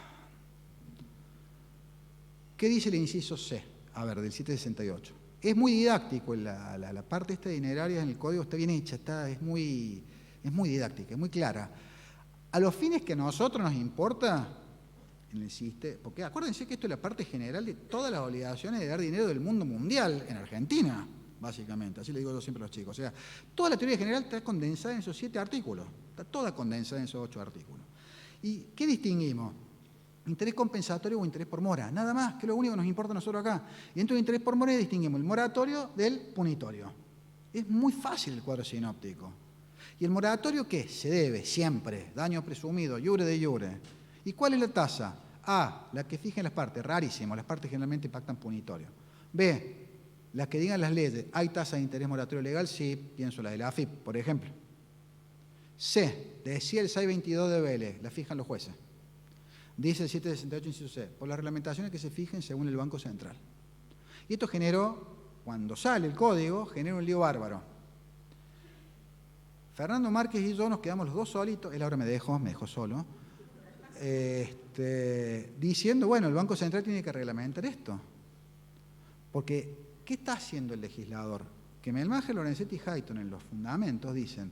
¿Qué dice el inciso C? A ver, del 768. Es muy didáctico, la parte esta dineraria en el código está bien hecha, es muy didáctica, es muy clara. A los fines que a nosotros nos importa, en el sistema, porque acuérdense que esto es la parte general de todas las obligaciones de dar dinero del mundo mundial en Argentina, básicamente, así le digo yo siempre a los chicos. O sea, toda la teoría general está condensada en esos 7 artículos, está toda condensada en esos 8 artículos. ¿Y qué distinguimos? Interés compensatorio o interés por mora, nada más, que es lo único que nos importa a nosotros acá. Y dentro de interés por mora distinguimos el moratorio del punitorio. Es muy fácil el cuadro sinóptico. ¿Y el moratorio qué? Se debe siempre, daño presumido, iure de iure. ¿Y cuál es la tasa? A, la que fijen las partes, rarísimo, las partes generalmente pactan punitorio. B, las que digan las leyes, ¿hay tasa de interés moratorio legal? Sí, pienso la de la AFIP, por ejemplo. C, decía el 622 de Vélez, la fijan los jueces. Dice el 768 inciso C, por las reglamentaciones que se fijen según el Banco Central. Y esto generó cuando sale el código, genera un lío bárbaro. Fernando Márquez y yo nos quedamos los dos solitos, él ahora me dejó solo, diciendo, bueno, el Banco Central tiene que reglamentar esto. Porque, ¿qué está haciendo el legislador? Que Melmager, Lorenzetti y Hayton en los fundamentos dicen,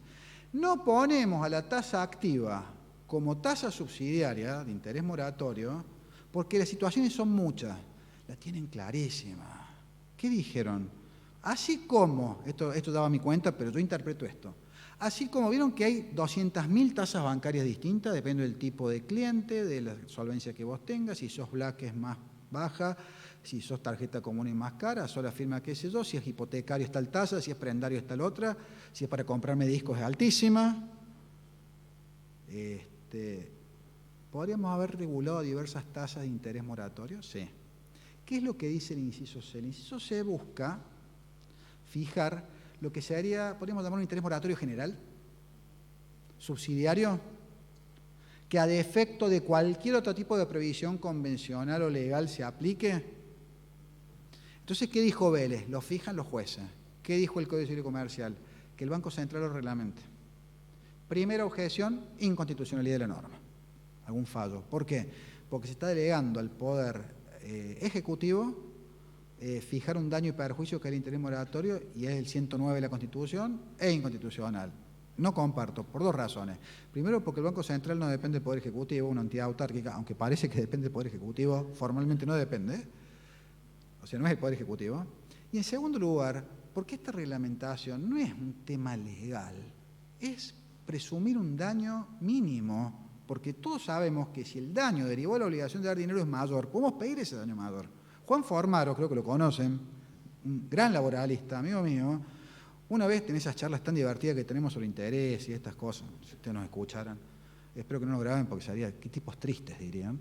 no ponemos a la tasa activa como tasa subsidiaria de interés moratorio porque las situaciones son muchas. La tienen clarísima. ¿Qué dijeron? Así como, esto daba mi cuenta, pero yo interpreto esto, así como vieron que hay 200.000 tasas bancarias distintas, depende del tipo de cliente, de la solvencia que vos tengas, si sos Black es más baja, si sos tarjeta común es más cara, sola firma qué sé yo, si es hipotecario está el tasa, si es prendario está la otra, si es para comprarme discos es altísima. ¿Podríamos haber regulado diversas tasas de interés moratorio? Sí. ¿Qué es lo que dice el inciso C? El inciso C busca fijar lo que sería, podríamos llamar un interés moratorio general, subsidiario, que a defecto de cualquier otro tipo de previsión convencional o legal se aplique. Entonces, ¿qué dijo Vélez? Lo fijan los jueces. ¿Qué dijo el Código Civil y Comercial? Que el Banco Central lo reglamente. Primera objeción, inconstitucionalidad de la norma. Algún fallo. ¿Por qué? Porque se está delegando al Poder Ejecutivo fijar un daño y perjuicio que es el interés moratorio y es el 109 de la Constitución, es inconstitucional. No comparto, por dos razones. Primero, porque el Banco Central no depende del Poder Ejecutivo, una entidad autárquica, aunque parece que depende del Poder Ejecutivo, formalmente no depende, o sea, no es el Poder Ejecutivo. Y en segundo lugar, porque esta reglamentación no es un tema legal, es presumir un daño mínimo, porque todos sabemos que si el daño derivó de la obligación de dar dinero es mayor, podemos pedir ese daño mayor. Juan Formaro, creo que lo conocen, un gran laboralista, amigo mío, una vez en esas charlas tan divertidas que tenemos sobre interés y estas cosas, si ustedes nos escucharan, espero que no nos graben porque sería, qué tipos tristes dirían,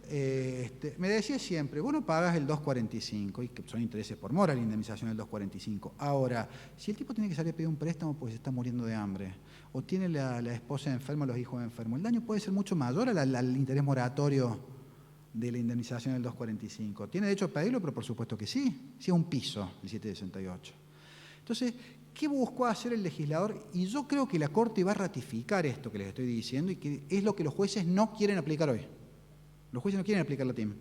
me decía siempre, vos no pagas el 2.45, y que son intereses por mora la indemnización del 2.45. Ahora, si el tipo tiene que salir a pedir un préstamo porque se está muriendo de hambre, o tiene la esposa enferma o los hijos enfermos, el daño puede ser mucho mayor al interés moratorio de la indemnización del 2.45. ¿Tiene derecho a pedirlo? Pero por supuesto que sí, si es un piso, el 768. Entonces, ¿qué buscó hacer el legislador? Y yo creo que la Corte va a ratificar esto que les estoy diciendo y que es lo que los jueces no quieren aplicar hoy. Los jueces no quieren aplicar la TIM.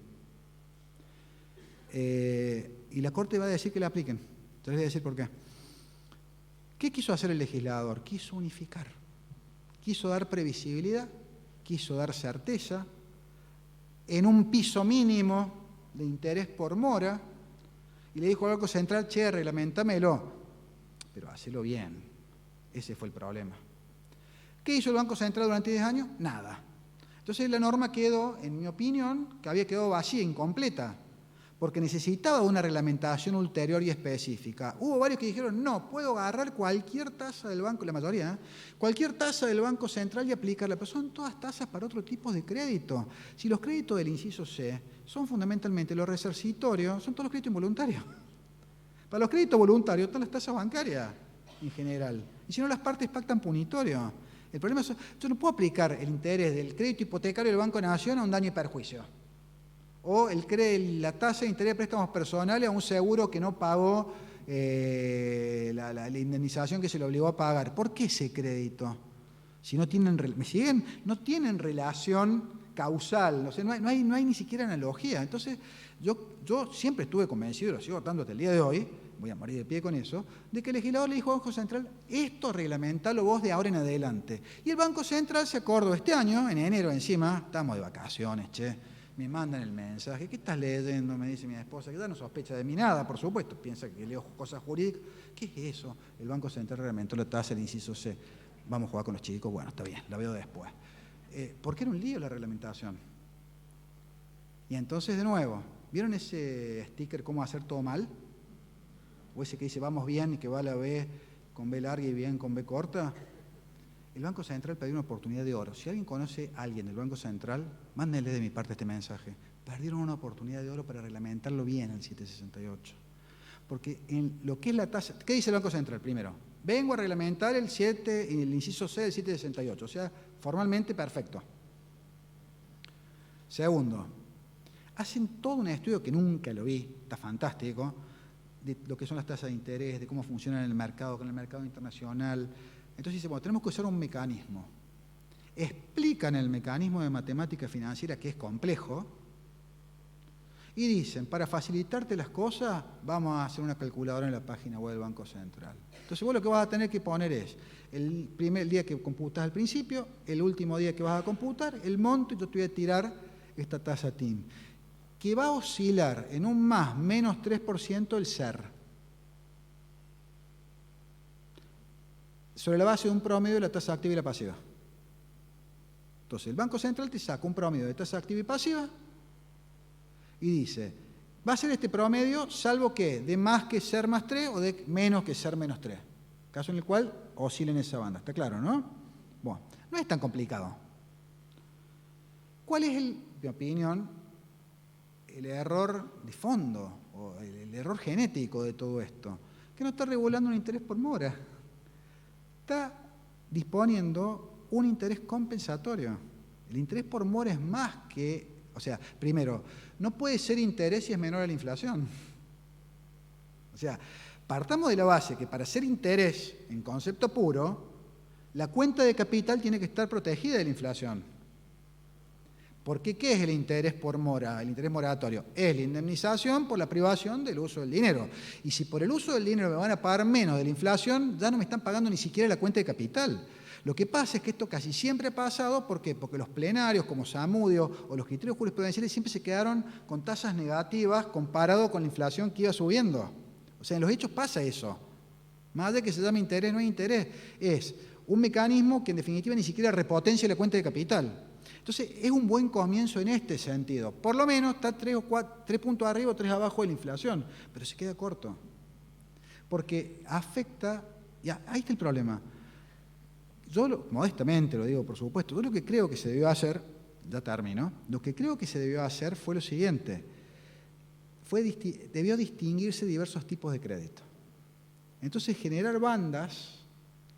Y la Corte va a decir que la apliquen. Entonces les voy a decir por qué. ¿Qué quiso hacer el legislador? Quiso unificar. Quiso dar previsibilidad, quiso dar certeza, en un piso mínimo de interés por mora, y le dijo al Banco Central, che, reglamentámelo, pero hacelo bien. Ese fue el problema. ¿Qué hizo el Banco Central durante 10 años? Nada. Entonces la norma quedó, en mi opinión, que había quedado vacía, incompleta, porque necesitaba una reglamentación ulterior y específica. Hubo varios que dijeron, no, puedo agarrar cualquier tasa del banco, la mayoría, cualquier tasa del Banco Central y aplicarla, pero son todas tasas para otro tipo de crédito. Si los créditos del inciso C son fundamentalmente los resarcitorios, son todos los créditos involuntarios. Para los créditos voluntarios están las tasas bancarias en general, y si no las partes pactan punitorio. El problema es, yo no puedo aplicar el interés del crédito hipotecario del Banco Nación a un daño y perjuicio. O la tasa de interés de préstamos personales a un seguro que no pagó la indemnización que se le obligó a pagar. ¿Por qué ese crédito? Si no tienen, ¿me siguen? No tienen relación causal, o sea, no hay ni siquiera analogía. Entonces, yo siempre estuve convencido, lo sigo estando hasta el día de hoy, voy a morir de pie con eso, de que el legislador le dijo al Banco Central, esto reglamentalo vos de ahora en adelante. Y el Banco Central se acordó este año, en enero encima, estamos de vacaciones, che, me mandan el mensaje, ¿qué estás leyendo? Me dice mi esposa, que ya no sospecha de mí nada, por supuesto, piensa que leo cosas jurídicas. ¿Qué es eso? El Banco Central reglamentó la tasa del inciso C. Vamos a jugar con los chicos, bueno, está bien, la veo después. Porque era un lío la reglamentación. Y entonces, de nuevo, ¿vieron ese sticker, cómo hacer todo mal? O ese que dice, vamos bien, y que va a la B con B larga y bien con B corta. El Banco Central perdió una oportunidad de oro. Si alguien conoce a alguien del Banco Central, mándenle de mi parte este mensaje. Perdieron una oportunidad de oro para reglamentarlo bien el 768. Porque en lo que es la tasa... ¿Qué dice el Banco Central? Primero, vengo a reglamentar el inciso C del 768. O sea, formalmente perfecto. Segundo, hacen todo un estudio que nunca lo vi, está fantástico, de lo que son las tasas de interés, de cómo funcionan en el mercado, con el mercado internacional. Entonces dice, bueno, tenemos que usar un mecanismo. Explican el mecanismo de matemática financiera, que es complejo, y dicen, para facilitarte las cosas, vamos a hacer una calculadora en la página web del Banco Central. Entonces vos lo que vas a tener que poner es el primer día que computas al principio, el último día que vas a computar, el monto, y yo te voy a tirar esta tasa TIM, que va a oscilar en un más menos 3% el SER, sobre la base de un promedio de la tasa activa y la pasiva. Entonces el Banco Central te saca un promedio de tasa activa y pasiva y dice, va a ser este promedio salvo que de más que SER más 3 o de menos que SER menos 3. Caso en el cual oscila en esa banda. ¿Está claro, no? Bueno, no es tan complicado. ¿Cuál es, en mi opinión, el error de fondo o el error genético de todo esto? Que no está regulando un interés por mora. Está disponiendo un interés compensatorio. El interés por mora es más que... O sea, primero, no puede ser interés si es menor a la inflación. O sea, partamos de la base que para ser interés en concepto puro, la cuenta de capital tiene que estar protegida de la inflación. Porque ¿qué es el interés por mora? El interés moratorio es la indemnización por la privación del uso del dinero. Y si por el uso del dinero me van a pagar menos de la inflación, ya no me están pagando ni siquiera la cuenta de capital. Lo que pasa es que esto casi siempre ha pasado, ¿por qué? Porque los plenarios, como Zamudio, o los criterios jurisprudenciales siempre se quedaron con tasas negativas comparado con la inflación que iba subiendo. O sea, en los hechos pasa eso. Más de que se llame interés, no es interés. Es un mecanismo que en definitiva ni siquiera repotencia la cuenta de capital. Entonces, es un buen comienzo en este sentido. Por lo menos está 3 puntos arriba o 3 abajo de la inflación, pero se queda corto. Porque afecta... Ya, ahí está el problema. Yo, modestamente lo digo, por supuesto, yo lo que creo que se debió hacer, ya termino, lo que creo que se debió hacer fue lo siguiente. Debió distinguirse diversos tipos de crédito. Entonces, generar bandas,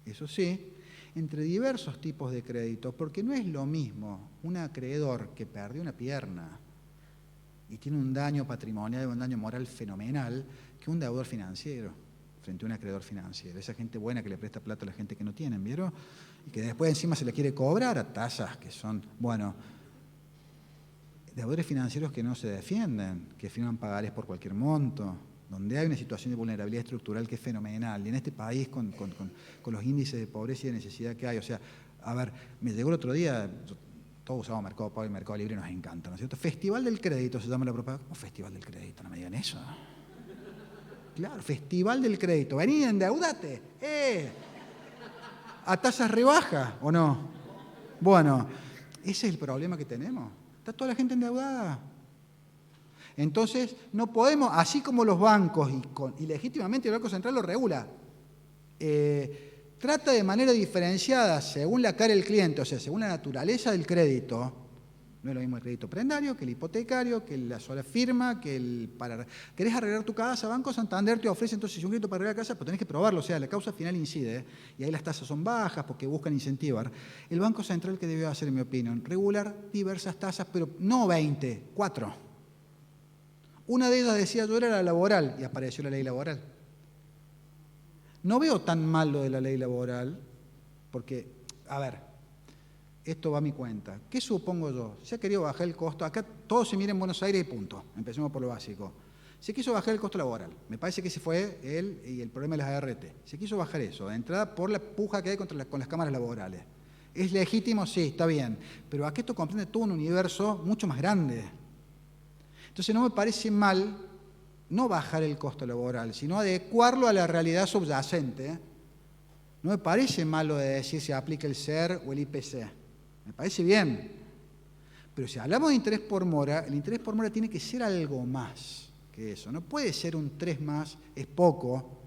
eso sí, entre diversos tipos de crédito, porque no es lo mismo un acreedor que perdió una pierna y tiene un daño patrimonial, un daño moral fenomenal, que un deudor financiero frente a un acreedor financiero. Esa gente buena que le presta plata a la gente que no tienen, ¿vieron? Y que después encima se le quiere cobrar a tasas que son, bueno, deudores financieros que no se defienden, que firman pagarés por cualquier monto, donde hay una situación de vulnerabilidad estructural que es fenomenal. Y en este país, con los índices de pobreza y de necesidad que hay, o sea, a ver, me llegó el otro día, todos usamos Mercado Pago y Mercado Libre, nos encanta, ¿no es cierto? Festival del Crédito se llama la propaganda. ¿Cómo Festival del Crédito? No me digan eso. Claro, Festival del Crédito. Vení, endeudate. ¿A tasas rebajas o no? Bueno, ese es el problema que tenemos. Está toda la gente endeudada. Entonces, no podemos, así como los bancos, y legítimamente el Banco Central lo regula, trata de manera diferenciada, según la cara del cliente, o sea, según la naturaleza del crédito. No es lo mismo el crédito prendario que el hipotecario, que la sola firma, que el para... ¿Querés arreglar tu casa? Banco Santander te ofrece entonces un crédito para arreglar la casa, pero tenés que probarlo, o sea, la causa final incide, y ahí las tasas son bajas porque buscan incentivar. El Banco Central, ¿qué debió hacer, en mi opinión? Regular diversas tasas, pero no 20, 4. Una de ellas, decía yo, era la laboral, y apareció la ley laboral. No veo tan mal lo de la ley laboral, porque, a ver, esto va a mi cuenta. ¿Qué supongo yo? Se ha querido bajar el costo. Acá todo se mira en Buenos Aires y punto. Empecemos por lo básico. Se quiso bajar el costo laboral. Me parece que ese fue el problema de las ART. Se quiso bajar eso, de entrada por la puja que hay con las cámaras laborales. ¿Es legítimo? Sí, está bien. Pero aquí esto comprende todo un universo mucho más grande. Entonces no me parece mal no bajar el costo laboral, sino adecuarlo a la realidad subyacente. No me parece malo de decir si aplica el SER o el IPC. Me parece bien. Pero si hablamos de interés por mora, el interés por mora tiene que ser algo más que eso. No puede ser un 3 más, es poco,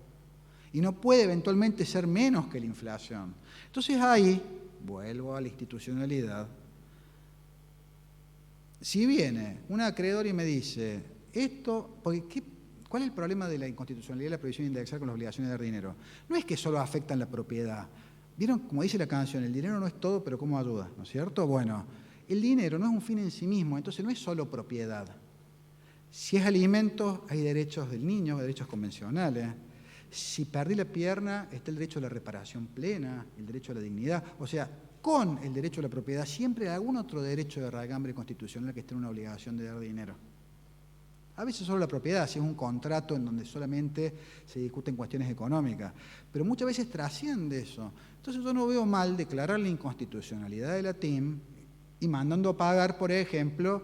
y no puede eventualmente ser menos que la inflación. Entonces ahí, vuelvo a la institucionalidad, si viene un acreedor y me dice, ¿cuál es el problema de la inconstitucionalidad de la previsión indexar con las obligaciones de dar dinero? No es que solo afectan la propiedad. ¿Vieron? Como dice la canción, el dinero no es todo, pero ¿cómo ayuda? ¿No es cierto? Bueno, el dinero no es un fin en sí mismo, entonces no es solo propiedad. Si es alimentos, hay derechos del niño, derechos convencionales. Si perdí la pierna, está el derecho a la reparación plena, el derecho a la dignidad. O sea, con el derecho a la propiedad siempre hay algún otro derecho de raigambre constitucional que esté en una obligación de dar dinero. A veces solo la propiedad, si es un contrato en donde solamente se discuten cuestiones económicas, pero muchas veces trasciende eso. Entonces yo no veo mal declarar la inconstitucionalidad de la TIM y mandando a pagar, por ejemplo,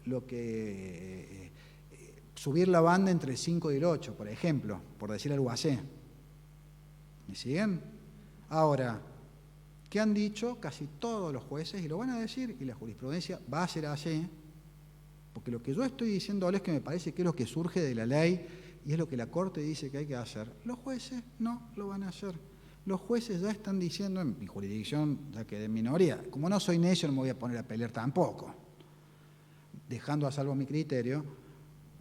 lo que subir la banda entre el 5 y el 8, por ejemplo, por decir algo así. ¿Me siguen? Ahora, ¿qué han dicho casi todos los jueces? Y lo van a decir, y la jurisprudencia va a ser así, porque lo que yo estoy diciéndoles que me parece que es lo que surge de la ley y es lo que la Corte dice que hay que hacer. Los jueces no lo van a hacer. Los jueces ya están diciendo, en mi jurisdicción, ya que de minoría, como no soy necio no me voy a poner a pelear tampoco, dejando a salvo mi criterio,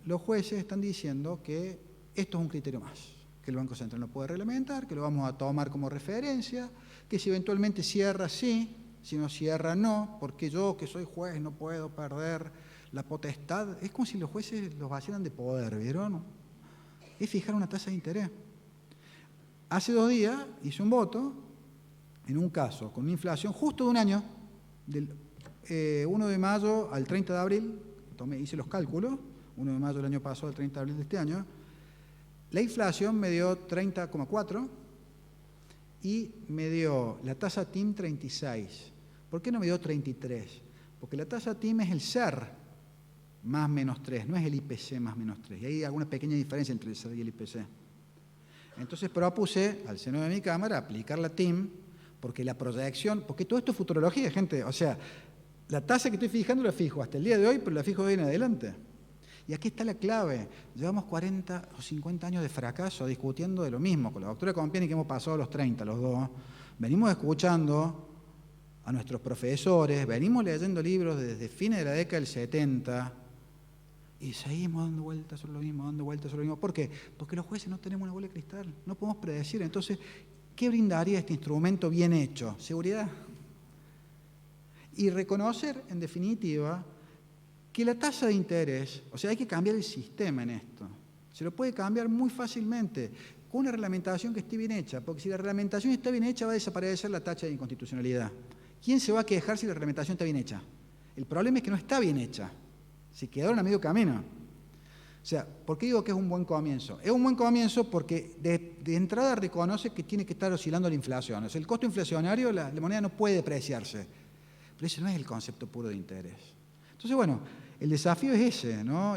los jueces están diciendo que esto es un criterio más, que el Banco Central no puede reglamentar, que lo vamos a tomar como referencia, que si eventualmente cierra, sí, si no cierra, no, porque yo, que soy juez, no puedo perder la potestad. Es como si los jueces los vacían de poder, ¿vieron? Es fijar una tasa de interés. Hace 2 días hice un voto en un caso con una inflación justo de un año, del 1 de mayo al 30 de abril, hice los cálculos, 1 de mayo del año pasado al 30 de abril de este año, la inflación me dio 30,4 y me dio la tasa TIM 36. ¿Por qué no me dio 33? Porque la tasa TIM es el SER más menos 3, no es el IPC más menos 3. Y hay alguna pequeña diferencia entre el SER y el IPC. Entonces propuse al seno de mi Cámara aplicar la TIM, porque la proyección, porque todo esto es futurología, gente, o sea, la tasa que estoy fijando la fijo hasta el día de hoy, pero la fijo de hoy en adelante. Y aquí está la clave. Llevamos 40 o 50 años de fracaso discutiendo de lo mismo. Con la doctora Compiani, que hemos pasado los 30, los dos, venimos escuchando a nuestros profesores, venimos leyendo libros desde fines de la década del 70 y seguimos dando vueltas sobre lo mismo, dando vueltas sobre lo mismo. ¿Por qué? Porque los jueces no tenemos una bola de cristal, no podemos predecir. Entonces, ¿qué brindaría este instrumento bien hecho? Seguridad. Y reconocer, en definitiva, que la tasa de interés, o sea, hay que cambiar el sistema en esto. Se lo puede cambiar muy fácilmente con una reglamentación que esté bien hecha, porque si la reglamentación está bien hecha va a desaparecer la tacha de inconstitucionalidad. ¿Quién se va a quejar si la reglamentación está bien hecha? El problema es que no está bien hecha. Se quedaron a medio camino. O sea, ¿por qué digo que es un buen comienzo? Es un buen comienzo porque de entrada reconoce que tiene que estar oscilando la inflación. O sea, el costo inflacionario, la moneda no puede depreciarse. Pero ese no es el concepto puro de interés. Entonces, bueno, el desafío es ese, ¿no?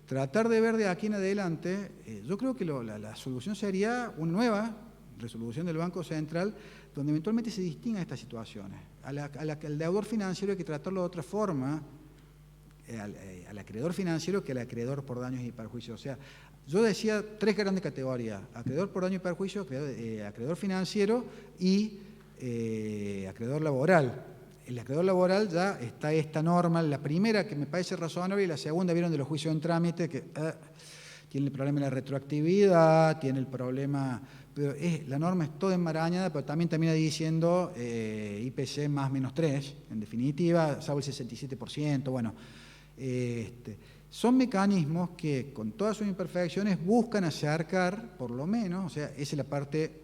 Tratar de ver de aquí en adelante, yo creo que la solución sería una nueva resolución del Banco Central donde eventualmente se distingan estas situaciones. Al deudor financiero hay que tratarlo de otra forma, al acreedor financiero que al acreedor por daños y perjuicios. O sea, yo decía 3 grandes categorías: acreedor por daño y perjuicio, acreedor financiero y acreedor laboral. El acreedor laboral ya está esta norma, la primera que me parece razonable y la segunda, vieron, de los juicios en trámite, que tiene el problema de la retroactividad, tiene el problema, pero la norma es toda enmarañada, pero también termina diciendo IPC más menos 3, en definitiva, salvo el 67%, bueno. Son mecanismos que con todas sus imperfecciones buscan acercar, por lo menos, o sea, esa es la parte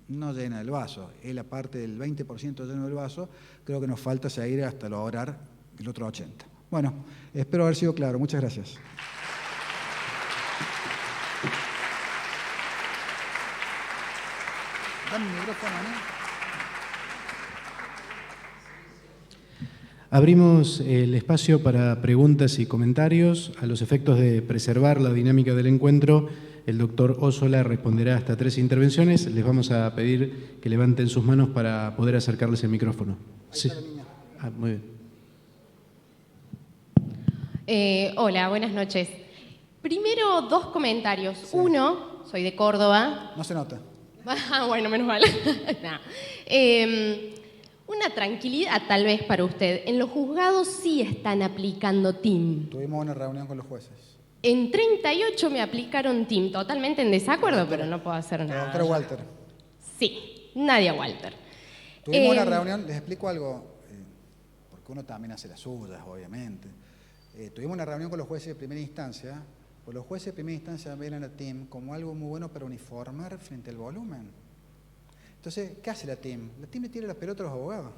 no llena del vaso, es la parte del 20% lleno del vaso. Creo que nos falta seguir hasta lograr el otro 80%. Bueno, espero haber sido claro. Muchas gracias. Dame el micrófono, ¿no? Abrimos el espacio para preguntas y comentarios. A los efectos de preservar la dinámica del encuentro, el doctor Ossola responderá hasta 3 intervenciones. Les vamos a pedir que levanten sus manos para poder acercarles el micrófono. Sí. Muy bien. Hola, buenas noches. Primero, 2 comentarios. Sí. Uno, soy de Córdoba. No se nota. Bueno, menos mal. Nah. Una tranquilidad tal vez para usted. En los juzgados sí están aplicando TIM. Tuvimos una reunión con los jueces. En 38 me aplicaron TIM, totalmente en desacuerdo, pero no puedo hacer nada. Doctora Walter. Sí, Nadia Walter. Tuvimos una reunión, les explico algo, porque uno también hace las suyas, obviamente. Tuvimos una reunión con los jueces de primera instancia, pues los jueces de primera instancia ven a la TIM como algo muy bueno para uniformar frente al volumen. Entonces, ¿qué hace la TIM? La TIM le tira la pelota a los abogados.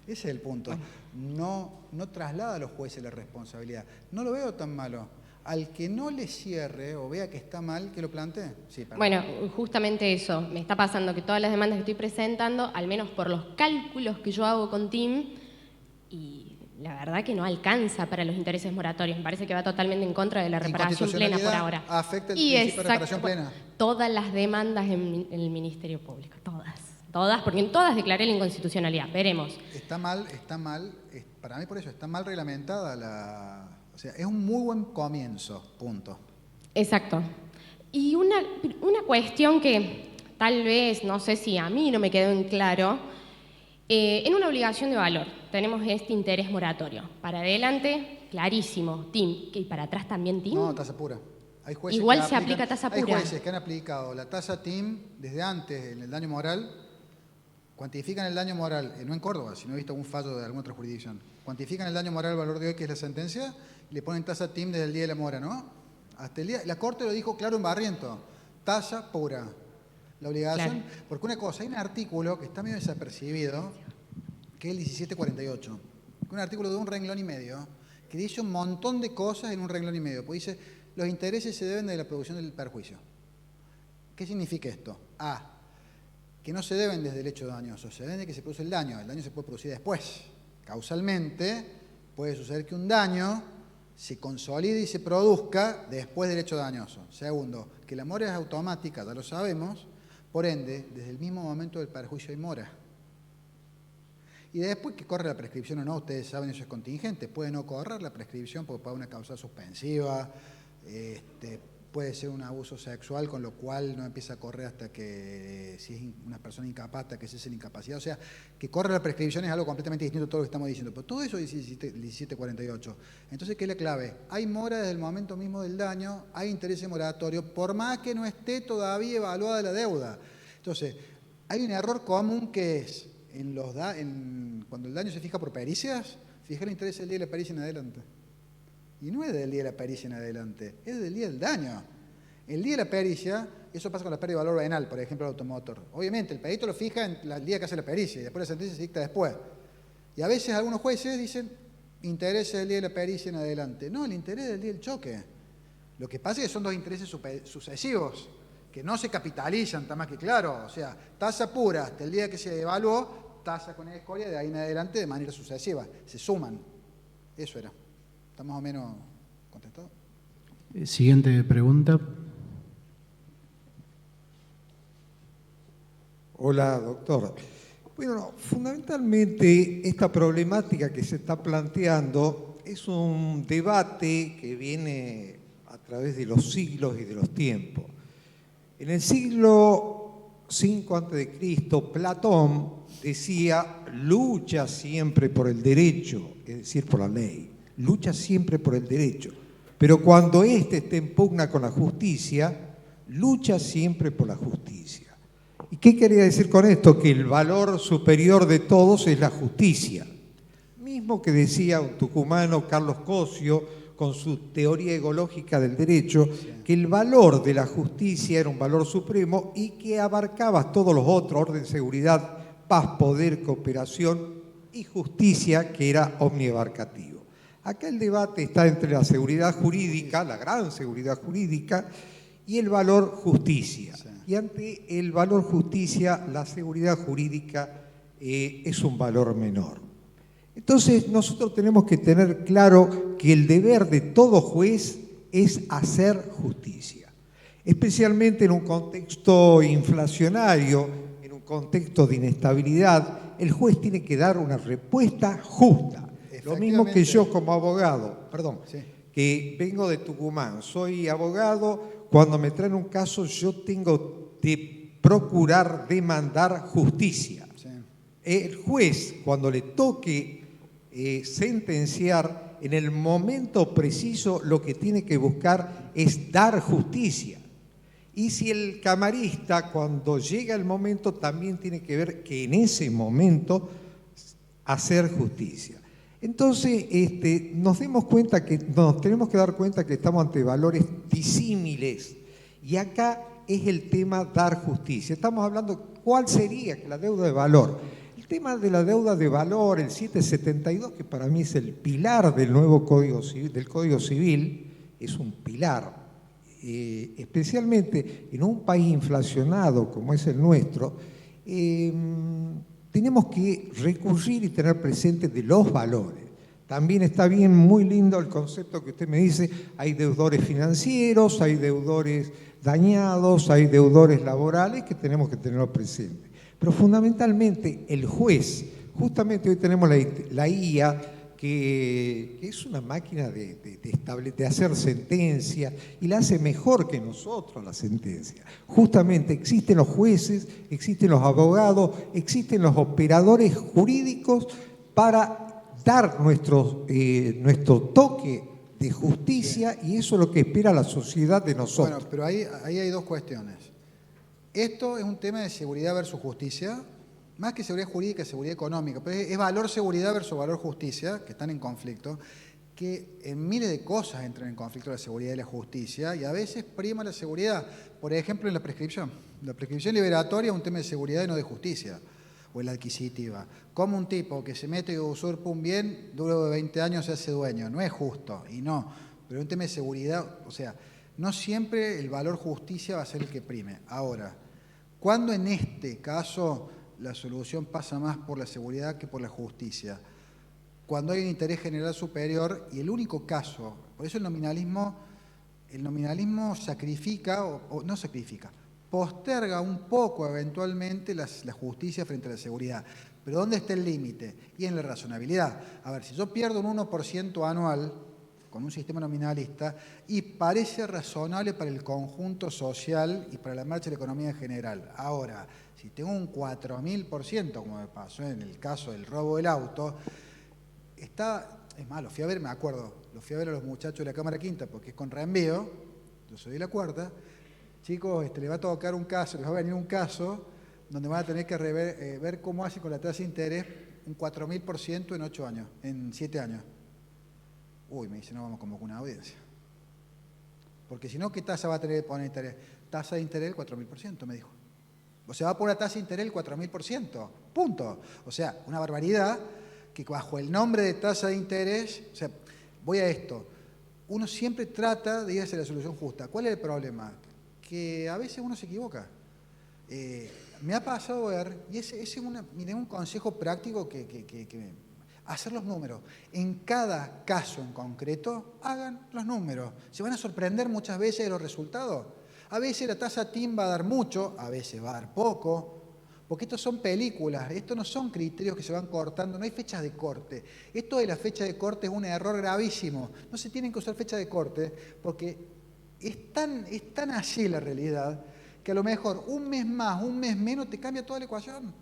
Ese es el punto. No traslada a los jueces la responsabilidad. No lo veo tan malo. Al que no le cierre o vea que está mal, que lo plantee. Sí, bueno, justamente eso. Me está pasando que todas las demandas que estoy presentando, al menos por los cálculos que yo hago con TIM, y la verdad que no alcanza para los intereses moratorios. Me parece que va totalmente en contra de la reparación plena por ahora. Afecta el principio de reparación plena. Todas las demandas en el Ministerio Público, todas, porque en todas declaré la inconstitucionalidad. Veremos. Está mal, para mí por eso, está mal reglamentada o sea, es un muy buen comienzo, punto. Exacto. Y una cuestión que tal vez, no sé si a mí no me quedó en claro, en una obligación de valor tenemos este interés moratorio. Para adelante, clarísimo, TIM, y para atrás también TIM. No, tasa pura. Hay jueces igual se aplica tasa pura. Hay jueces que han aplicado la tasa TIM desde antes en el daño moral, cuantifican el daño moral, no en Córdoba, sino he visto algún fallo de alguna otra jurisdicción, cuantifican el daño moral al valor de hoy, que es la sentencia, y le ponen tasa TIM desde el día de la mora, ¿no? Hasta el día, la Corte lo dijo claro en Barriento, tasa pura. La obligación, claro. Porque una cosa, hay un artículo que está medio desapercibido, que es el 1748, un artículo de un renglón y medio, que dice un montón de cosas en un renglón y medio, pues dice, los intereses se deben de la producción del perjuicio. ¿Qué significa esto? A, que no se deben desde el hecho dañoso, se deben de que se produce el daño se puede producir después. Causalmente, puede suceder que un daño se consolide y se produzca después del hecho dañoso. Segundo, que la mora es automática, ya lo sabemos, por ende, desde el mismo momento del perjuicio hay mora. Y después que corre la prescripción o no, ustedes saben, eso es contingente, puede no correr la prescripción porque puede haber una causa suspensiva, puede ser un abuso sexual, con lo cual no empieza a correr hasta que, si es una persona incapaz, hasta que cese la incapacidad. O sea, que corre la prescripción es algo completamente distinto a todo lo que estamos diciendo. Pero todo eso es 1748. Entonces, ¿qué es la clave? Hay mora desde el momento mismo del daño, hay interés moratorio, por más que no esté todavía evaluada la deuda. Entonces, hay un error común que es, cuando el daño se fija por pericias, fijar el interés del día de la pericia en adelante. Y no es del día de la pericia en adelante, es del día del daño. El día de la pericia, eso pasa con la pérdida de valor venal, por ejemplo, el automotor. Obviamente, el perito lo fija en el día que hace la pericia y después la sentencia se dicta después. Y a veces algunos jueces dicen, interés del día de la pericia en adelante. No, el interés del día del choque. Lo que pasa es que son dos intereses sucesivos, que no se capitalizan, está más que claro. O sea, tasa pura hasta el día que se evaluó, tasa con escoria de ahí en adelante de manera sucesiva. Se suman. Eso era. ¿Está más o menos contestado? Siguiente pregunta. Hola, doctor. Bueno, fundamentalmente esta problemática que se está planteando es un debate que viene a través de los siglos y de los tiempos. En el siglo V a.C., Platón decía, lucha siempre por el derecho, es decir, por la ley. Lucha siempre por el derecho, pero cuando éste esté en pugna con la justicia, lucha siempre por la justicia. ¿Y qué quería decir con esto? Que el valor superior de todos es la justicia. Mismo que decía un tucumano, Carlos Cosio, con su teoría egológica del derecho, que el valor de la justicia era un valor supremo y que abarcaba todos los otros, orden, seguridad, paz, poder, cooperación y justicia, que era omniabarcativo. Acá el debate está entre la seguridad jurídica, la gran seguridad jurídica, y el valor justicia. Sí. Y ante el valor justicia, la seguridad jurídica es un valor menor. Entonces, nosotros tenemos que tener claro que el deber de todo juez es hacer justicia. Especialmente en un contexto inflacionario, en un contexto de inestabilidad, el juez tiene que dar una respuesta justa. Lo mismo que yo como abogado, que vengo de Tucumán, soy abogado, cuando me traen un caso yo tengo que procurar demandar justicia. Sí. El juez, cuando le toque sentenciar, en el momento preciso lo que tiene que buscar es dar justicia. Y si el camarista, cuando llega el momento, también tiene que ver que en ese momento hacer justicia. Entonces, nos tenemos que dar cuenta que estamos ante valores disímiles. Y acá es el tema dar justicia. Estamos hablando cuál sería la deuda de valor. El tema de la deuda de valor, el 772, que para mí es el pilar del nuevo Código Civil, es un pilar. Especialmente en un país inflacionado como es el nuestro, tenemos que recurrir y tener presente de los valores. También está bien, muy lindo el concepto que usted me dice, hay deudores financieros, hay deudores dañados, hay deudores laborales que tenemos que tenerlo presente. Pero fundamentalmente el juez, justamente hoy tenemos la IA, que es una máquina de hacer sentencia y la hace mejor que nosotros la sentencia. Justamente existen los jueces, existen los abogados, existen los operadores jurídicos para dar nuestro toque de justicia, y eso es lo que espera la sociedad de nosotros. Bueno, pero ahí hay dos cuestiones. Esto es un tema de seguridad versus justicia, más que seguridad jurídica, seguridad económica, pero es valor seguridad versus valor justicia, que están en conflicto, que en miles de cosas entran en conflicto la seguridad y la justicia, y a veces prima la seguridad. Por ejemplo, en la prescripción. La prescripción liberatoria es un tema de seguridad y no de justicia, o en la adquisitiva. Como un tipo que se mete y usurpa un bien, luego de 20 años se hace dueño. No es justo, y no. Pero es un tema de seguridad, o sea, no siempre el valor justicia va a ser el que prime. Ahora, cuando en este caso la solución pasa más por la seguridad que por la justicia, cuando hay un interés general superior, y el único caso, por eso el nominalismo sacrifica, o no sacrifica, posterga un poco eventualmente la justicia frente a la seguridad. Pero ¿dónde está el límite? Y en la razonabilidad. A ver, si yo pierdo un 1% anual con un sistema nominalista y parece razonable para el conjunto social y para la marcha de la economía en general. Ahora, si tengo un 4000%, como me pasó en el caso del robo del auto, es más, lo fui a ver a los muchachos de la Cámara Quinta, porque es con reenvío, yo soy de la cuarta. Chicos, les va a tocar un caso, les va a venir un caso donde van a tener que ver cómo hacen con la tasa de interés un 4000% en 8 años, en 7 años. Uy, me dice, no vamos a convocar una audiencia. Porque si no, ¿qué tasa va a tener que poner interés? Tasa de interés del 4000%, me dijo. O sea, va a poner la tasa de interés del 4000%, punto. O sea, una barbaridad que bajo el nombre de tasa de interés, o sea, voy a esto, uno siempre trata de ir hacia la solución justa. ¿Cuál es el problema? Que a veces uno se equivoca. Me ha pasado ver, y ese es un consejo práctico que hacer los números. En cada caso en concreto, hagan los números. Se van a sorprender muchas veces de los resultados. A veces la tasa TIM va a dar mucho, a veces va a dar poco, porque estos son películas, estos no son criterios que se van cortando, no hay fechas de corte. Esto de la fecha de corte es un error gravísimo. No se tienen que usar fechas de corte porque es tan así la realidad que a lo mejor un mes más, un mes menos te cambia toda la ecuación.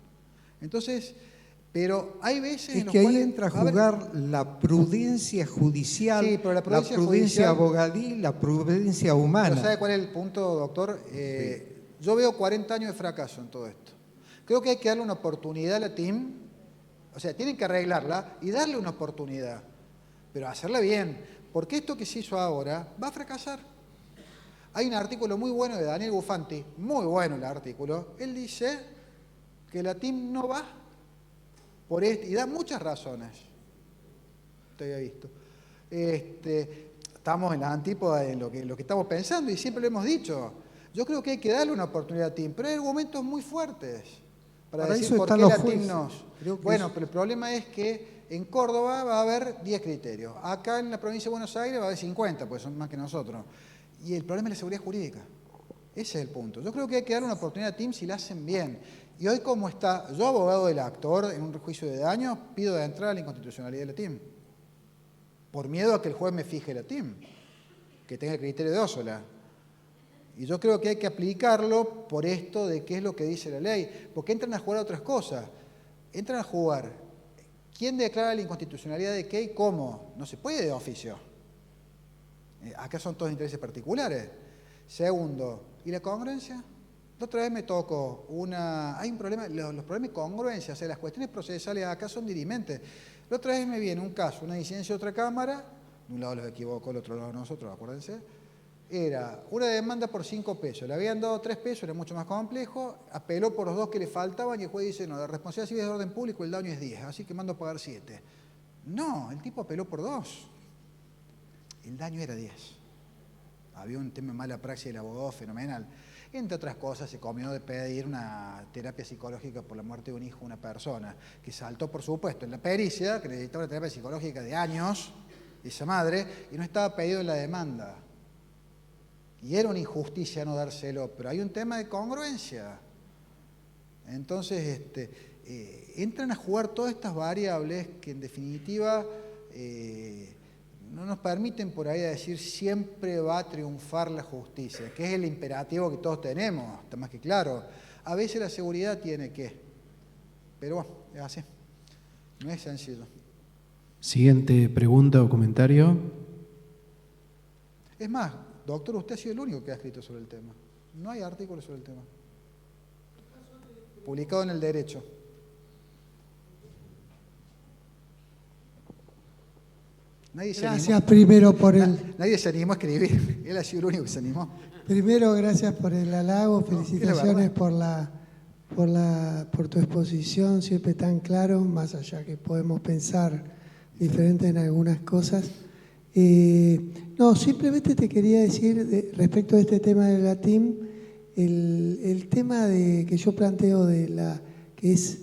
Entonces, pero hay veces en los que cuales ahí entra a jugar la prudencia judicial, sí, pero la prudencia abogadil, la prudencia humana. Pero ¿sabe cuál es el punto, doctor? Sí. Yo veo 40 años de fracaso en todo esto. Creo que hay que darle una oportunidad a la TIM, o sea, tienen que arreglarla y darle una oportunidad, pero hacerla bien, porque esto que se hizo ahora va a fracasar. Hay un artículo muy bueno de Daniel Bufanti, muy bueno el artículo, él dice que la TIM no va por y da muchas razones. Usted había visto. Estamos en la antípoda de lo que estamos pensando y siempre lo hemos dicho. Yo creo que hay que darle una oportunidad a TIM, pero hay argumentos muy fuertes para decir por qué la TIM no. Bueno, pero el problema es que en Córdoba va a haber 10 criterios. Acá en la provincia de Buenos Aires va a haber 50, porque son más que nosotros. Y el problema es la seguridad jurídica. Ese es el punto. Yo creo que hay que darle una oportunidad a TIM si la hacen bien. Y hoy como está, yo abogado del actor en un juicio de daño, pido de entrada la inconstitucionalidad de la TIM. Por miedo a que el juez me fije la TIM, que tenga el criterio de Ossola. Y yo creo que hay que aplicarlo por esto de qué es lo que dice la ley, porque entran a jugar a otras cosas. Entran a jugar, ¿quién declara la inconstitucionalidad de qué y cómo? No se puede de oficio. Acá son todos intereses particulares. Segundo, ¿y la congruencia? La otra vez me tocó hay un problema, los problemas de congruencia, o sea, las cuestiones procesales acá son dirimentes. La otra vez me viene un caso, una disidencia de otra cámara, de un lado los equivocó, del otro lado nosotros, acuérdense, era una demanda por 5 pesos, le habían dado 3 pesos, era mucho más complejo, apeló por los 2 que le faltaban y el juez dice, no, la responsabilidad civil es de orden público, el daño es 10, así que mando a pagar 7. No, el tipo apeló por 2, el daño era 10. Había un tema de mala praxis del abogado fenomenal. Entre otras cosas, se comió de pedir una terapia psicológica por la muerte de un hijo de una persona, que saltó, por supuesto, en la pericia, que necesitaba una terapia psicológica de años, esa madre, y no estaba pedido en la demanda. Y era una injusticia no dárselo, pero hay un tema de congruencia. Entonces, entran a jugar todas estas variables que en definitiva no nos permiten por ahí decir siempre va a triunfar la justicia, que es el imperativo que todos tenemos, está más que claro. A veces la seguridad tiene que, pero bueno, es así, no es sencillo. Siguiente pregunta o comentario. Es más, doctor, usted ha sido el único que ha escrito sobre el tema. No hay artículos sobre el tema. Publicado en El Derecho. Gracias primero por el... Nadie se animó a escribir. Él ha sido el único que se animó. Primero, gracias por el halago, felicitaciones por tu exposición, siempre tan claro, más allá que podemos pensar diferente en algunas cosas. No, simplemente te quería decir respecto a este tema de la TIM, el tema que yo planteo que es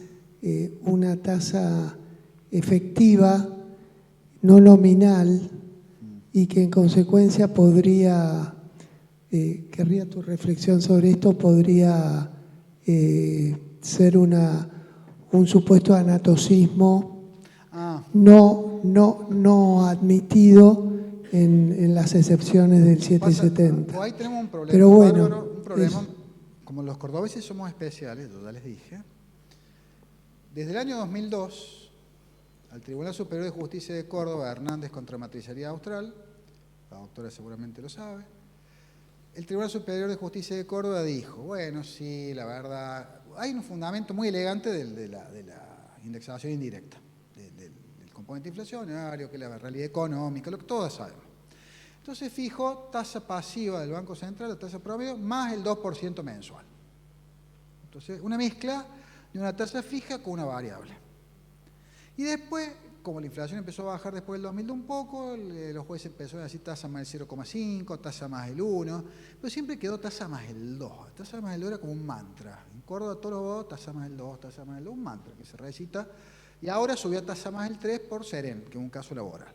una tasa efectiva, no nominal, y que en consecuencia podría, querría tu reflexión sobre esto, podría ser un supuesto anatocismo no admitido en las excepciones del 770. Ahí tenemos un problema, pero bueno, un problema, como los cordobeses somos especiales, yo ya les dije, desde el año 2002, al Tribunal Superior de Justicia de Córdoba, Hernández contra Matricería Austral, la doctora seguramente lo sabe, el Tribunal Superior de Justicia de Córdoba dijo, bueno, sí, la verdad, hay un fundamento muy elegante de la indexación indirecta, del componente inflacionario, que es la realidad económica, lo que todos sabemos. Entonces fijó tasa pasiva del Banco Central, la tasa promedio, más el 2% mensual. Entonces, una mezcla de una tasa fija con una variable. Y después, como la inflación empezó a bajar después del 2002 un poco, los jueces empezaron a decir tasa más el 0,5, tasa más el 1, pero siempre quedó tasa más el 2. Tasa más el 2 era como un mantra. En Córdoba todos los abogados, tasa más el 2, tasa más el 2, un mantra que se recita. Y ahora subió a tasa más el 3 por Seren, que es un caso laboral.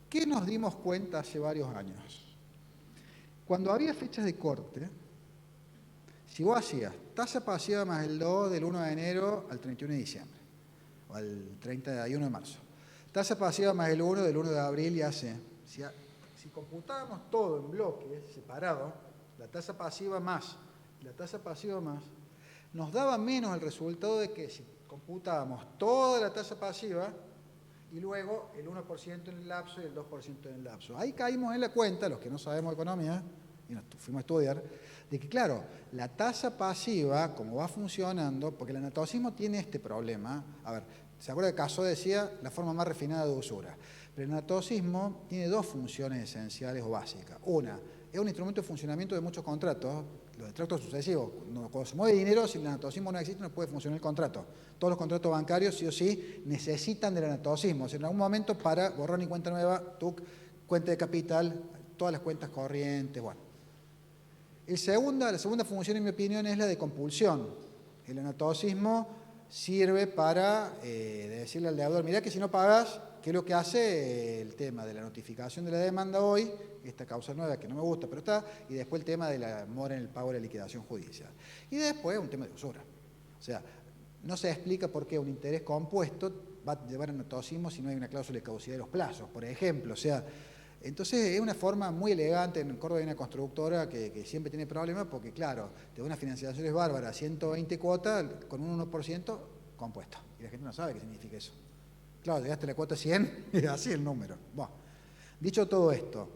¿Qué nos dimos cuenta hace varios años? Cuando había fechas de corte, si vos hacías tasa pasiva más el 2 del 1 de enero al 31 de diciembre, o al 31 de marzo, tasa pasiva más el 1 del 1 de abril y hace, si computábamos todo en bloques separados, la tasa pasiva más, nos daba menos el resultado de que si computábamos toda la tasa pasiva y luego el 1% en el lapso y el 2% en el lapso. Ahí caímos en la cuenta, los que no sabemos economía, y nos fuimos a estudiar, de que claro, la tasa pasiva, como va funcionando, porque el anatocismo tiene este problema, a ver, ¿se acuerda que Caso decía la forma más refinada de usura? Pero el anatocismo tiene dos funciones esenciales o básicas. Una, es un instrumento de funcionamiento de muchos contratos, los extractos sucesivos. Cuando se mueve dinero, si el anatocismo no existe, no puede funcionar el contrato. Todos los contratos bancarios, sí o sí, necesitan del anatocismo. O sea, en algún momento, para borrón y cuenta nueva, cuenta de capital, todas las cuentas corrientes, bueno. La segunda función, en mi opinión, es la de compulsión. El anatocismo sirve para decirle al deudor, mirá que si no pagas, ¿qué es lo que hace? El tema de la notificación de la demanda hoy, esta causa nueva que no me gusta, pero está, y después el tema de la mora en el pago de la liquidación judicial. Y después un tema de usura. O sea, no se explica por qué un interés compuesto va a llevar a anatocismo si no hay una cláusula de caducidad de los plazos, por ejemplo. O sea, entonces es una forma muy elegante. En Córdoba hay una constructora que siempre tiene problemas porque, claro, te da una financiación es bárbara, 120 cuotas con un 1% compuesto. Y la gente no sabe qué significa eso. Claro, llegaste a la cuota 100, es así el número. Bueno, dicho todo esto,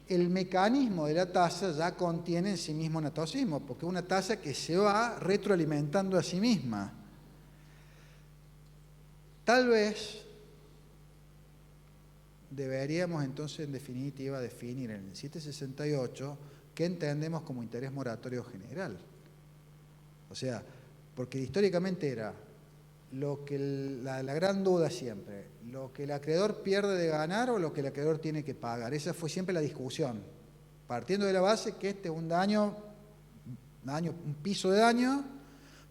el mecanismo de la tasa ya contiene en sí mismo anatocismo, porque es una tasa que se va retroalimentando a sí misma. Tal vez deberíamos entonces en definitiva definir en el 768 qué entendemos como interés moratorio general. O sea, porque históricamente era lo que la gran duda siempre, lo que el acreedor pierde de ganar o lo que el acreedor tiene que pagar. Esa fue siempre la discusión, partiendo de la base que este es un piso de daño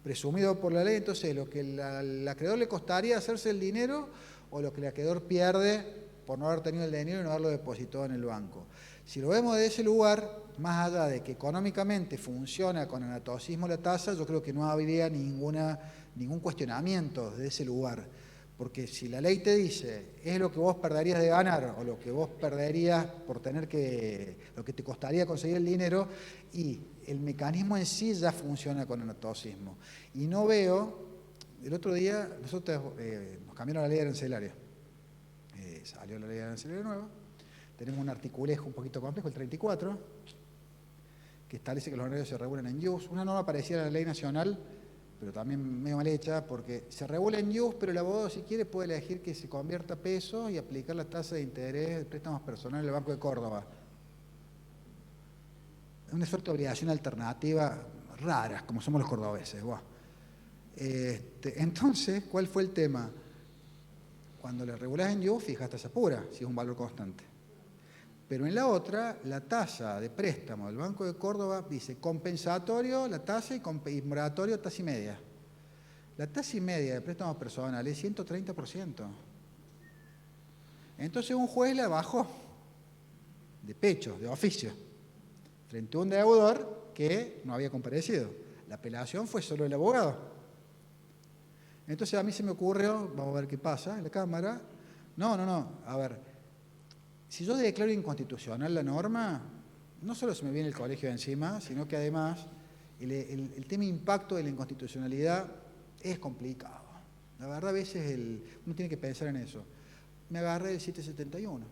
presumido por la ley. Entonces lo que el acreedor le costaría hacerse el dinero o lo que el acreedor pierde por no haber tenido el dinero y no haberlo depositado en el banco. Si lo vemos de ese lugar, más allá de que económicamente funciona con anatocismo la tasa, yo creo que no habría ningún cuestionamiento de ese lugar. Porque si la ley te dice, es lo que vos perderías de ganar o lo que vos perderías por lo que te costaría conseguir el dinero, y el mecanismo en sí ya funciona con anatocismo. Y no veo, el otro día nosotros nos cambiaron la ley arancelaria. Salió la ley arancelaria nueva. Tenemos un articulejo un poquito complejo, el 34, que establece que los honorarios se regulan en ius. Una norma parecida a la ley nacional, pero también medio mal hecha, porque se regula en ius, pero el abogado, si quiere, puede elegir que se convierta a peso y aplicar la tasa de interés de préstamos personales del Banco de Córdoba. Es una suerte de obligación alternativa rara, como somos los cordobeses. Entonces, ¿cuál fue el tema? Cuando le regulás en ius, fijas tasa pura, si es un valor constante. Pero en la otra, la tasa de préstamo del Banco de Córdoba dice compensatorio la tasa y moratorio tasa y media. La tasa y media de préstamos personales es 130%. Entonces un juez la bajó de pecho, de oficio, frente a un deudor que no había comparecido. La apelación fue solo el abogado. Entonces a mí se me ocurrió, vamos a ver qué pasa en la Cámara. No, a ver. Si yo declaro inconstitucional la norma, no solo se me viene el colegio de encima, sino que además el tema impacto de la inconstitucionalidad es complicado. La verdad, a veces uno tiene que pensar en eso. Me agarré del 771.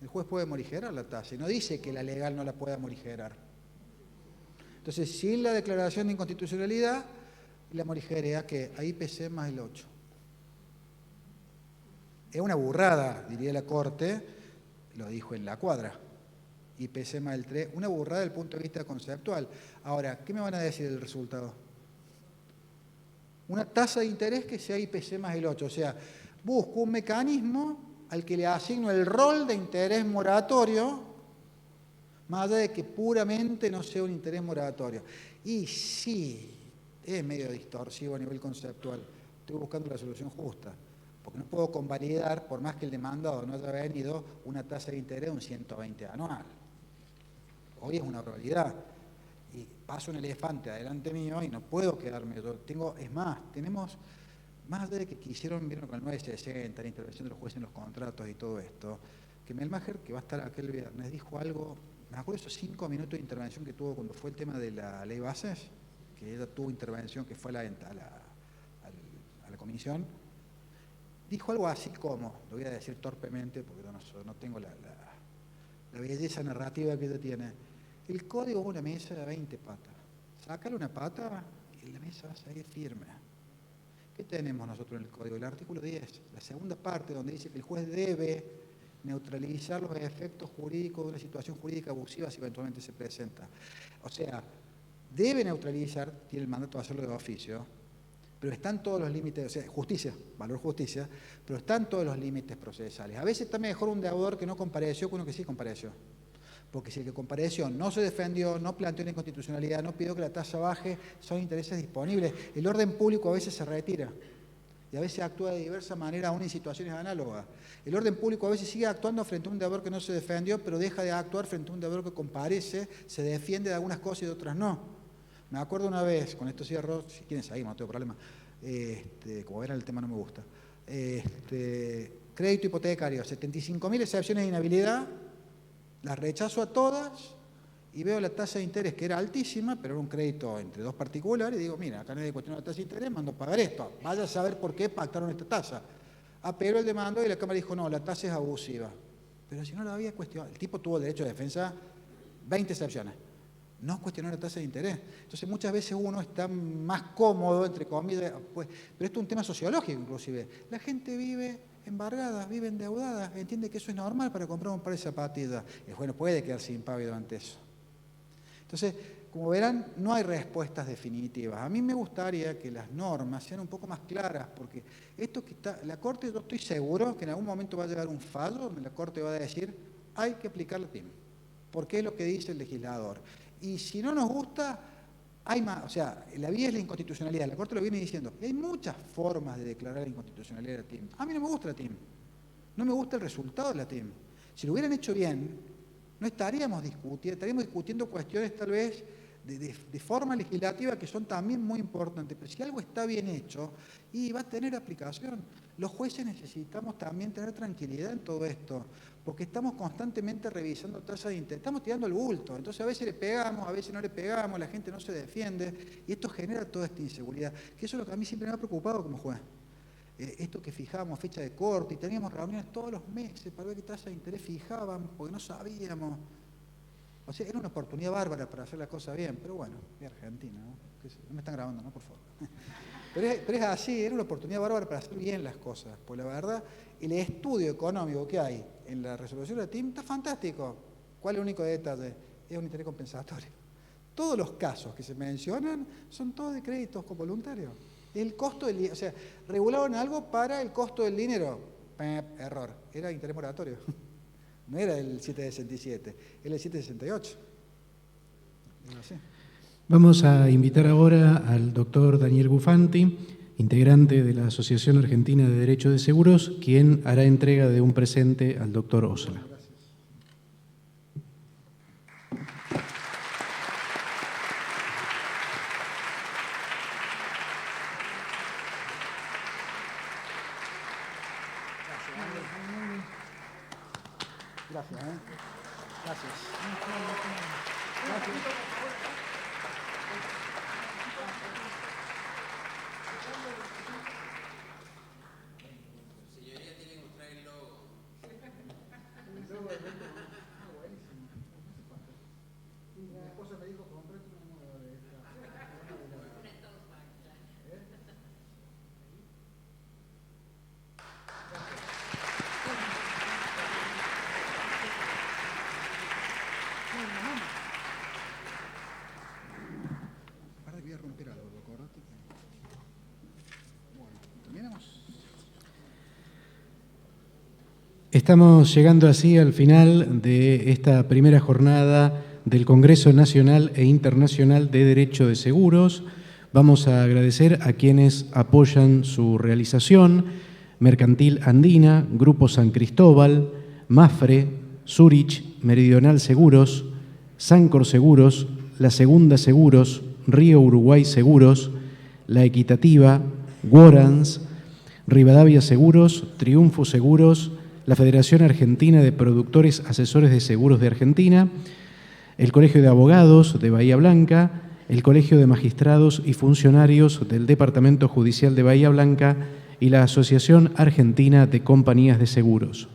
El juez puede morigerar la tasa y no dice que la legal no la pueda morigerar. Entonces, sin la declaración de inconstitucionalidad, la morigería que a IPC más el 8. Es una burrada, diría la Corte. Lo dijo en la cuadra, IPC más el 3, una burrada desde el punto de vista conceptual. Ahora, ¿qué me van a decir del resultado? Una tasa de interés que sea IPC más el 8, o sea, busco un mecanismo al que le asigno el rol de interés moratorio, más allá de que puramente no sea un interés moratorio. Y sí, es medio distorsivo a nivel conceptual, estoy buscando la solución justa. Porque no puedo convalidar, por más que el demandado no haya venido, una tasa de interés de un 120 anual. Hoy es una probabilidad. Y pasa un elefante adelante mío y no puedo quedarme. Tenemos, más allá de que vieron con el 960, la intervención de los jueces en los contratos y todo esto, que Melmacher, que va a estar aquel viernes, dijo algo, me acuerdo esos 5 minutos de intervención que tuvo cuando fue el tema de la ley bases, que ella tuvo intervención, que fue a la comisión. Dijo algo así como, lo voy a decir torpemente porque no tengo la belleza narrativa que ella tiene. El código es una mesa de 20 patas. Sácale una pata y la mesa va a salir firme. ¿Qué tenemos nosotros en el código? El artículo 10, la segunda parte donde dice que el juez debe neutralizar los efectos jurídicos de una situación jurídica abusiva si eventualmente se presenta. O sea, debe neutralizar, tiene el mandato de hacerlo de oficio, pero están todos los límites, o sea, justicia, valor justicia, pero están todos los límites procesales. A veces está mejor un deudor que no compareció que uno que sí compareció. Porque si el que compareció no se defendió, no planteó una inconstitucionalidad, no pidió que la tasa baje, son intereses disponibles. El orden público a veces se retira y a veces actúa de diversa manera aún en situaciones análogas. El orden público a veces sigue actuando frente a un deudor que no se defendió, pero deja de actuar frente a un deudor que comparece, se defiende de algunas cosas y de otras no. Me acuerdo una vez, con esto cierro, si quieren seguimos, no tengo problema, como era el tema no me gusta, crédito hipotecario, 75.000 excepciones de inhabilidad, las rechazo a todas y veo la tasa de interés que era altísima, pero era un crédito entre dos particulares y digo, mira, acá nadie cuestiona la tasa de interés, mando a pagar esto, vaya a saber por qué pactaron esta tasa. Apeló el demando y la Cámara dijo, no, la tasa es abusiva. Pero si no la había cuestionado, el tipo tuvo derecho de defensa 20 excepciones. no cuestionar la tasa de interés. Entonces muchas veces uno está más cómodo, entre comillas, pues, pero esto es un tema sociológico inclusive. La gente vive embargada, vive endeudada, entiende que eso es normal para comprar un par de zapatillas. Y bueno, puede quedarse impávido ante eso. Entonces, como verán, no hay respuestas definitivas. A mí me gustaría que las normas sean un poco más claras, porque esto que está, la Corte, yo estoy seguro que en algún momento va a llegar un fallo donde la Corte va a decir hay que aplicar la TIM, porque es lo que dice el legislador. Y si no nos gusta, hay más, o sea, la vía es la inconstitucionalidad, la Corte lo viene diciendo. Hay muchas formas de declarar la inconstitucionalidad de la TIM. A mí no me gusta la TIM, no me gusta el resultado de la TIM. Si lo hubieran hecho bien, no estaríamos discutiendo cuestiones tal vez de forma legislativa que son también muy importantes, pero si algo está bien hecho y va a tener aplicación. Los jueces necesitamos también tener tranquilidad en todo esto, porque estamos constantemente revisando tasas de interés, estamos tirando el bulto, entonces a veces le pegamos, a veces no le pegamos, la gente no se defiende y esto genera toda esta inseguridad, que eso es lo que a mí siempre me ha preocupado como juez. Esto que fijábamos fecha de corte y teníamos reuniones todos los meses para ver qué tasa de interés fijábamos, porque no sabíamos. O sea, era una oportunidad bárbara para hacer la cosa bien, pero bueno, es Argentina, ¿no? No me están grabando, ¿no? Por favor. Pero es así, era una oportunidad bárbara para hacer bien las cosas, pues la verdad, el estudio económico que hay en la resolución de la TIM está fantástico. ¿Cuál es el único detalle? Es un interés compensatorio. Todos los casos que se mencionan son todos de créditos voluntarios. El costo del dinero, o sea, regularon algo para el costo del dinero. Error, era interés moratorio. No era el 767, era el 768. No sé. Vamos a invitar ahora al doctor Daniel Bufanti, integrante de la Asociación Argentina de Derecho de Seguros, quien hará entrega de un presente al doctor Ósola. Gracias. Gracias. Señoría, tiene que mostrar el logo. Mi esposa me dijo, comprate una nueva de esta. Ahora voy a romper algo, acordate. Bueno, terminamos. Estamos llegando así al final de esta primera jornada del Congreso Nacional e Internacional de Derecho de Seguros. Vamos a agradecer a quienes apoyan su realización: Mercantil Andina, Grupo San Cristóbal, Mafre, Zurich, Meridional Seguros, Sancor Seguros, La Segunda Seguros, Río Uruguay Seguros, La Equitativa, Warrants, Rivadavia Seguros, Triunfo Seguros, la Federación Argentina de Productores Asesores de Seguros de Argentina, el Colegio de Abogados de Bahía Blanca, el Colegio de Magistrados y Funcionarios del Departamento Judicial de Bahía Blanca y la Asociación Argentina de Compañías de Seguros.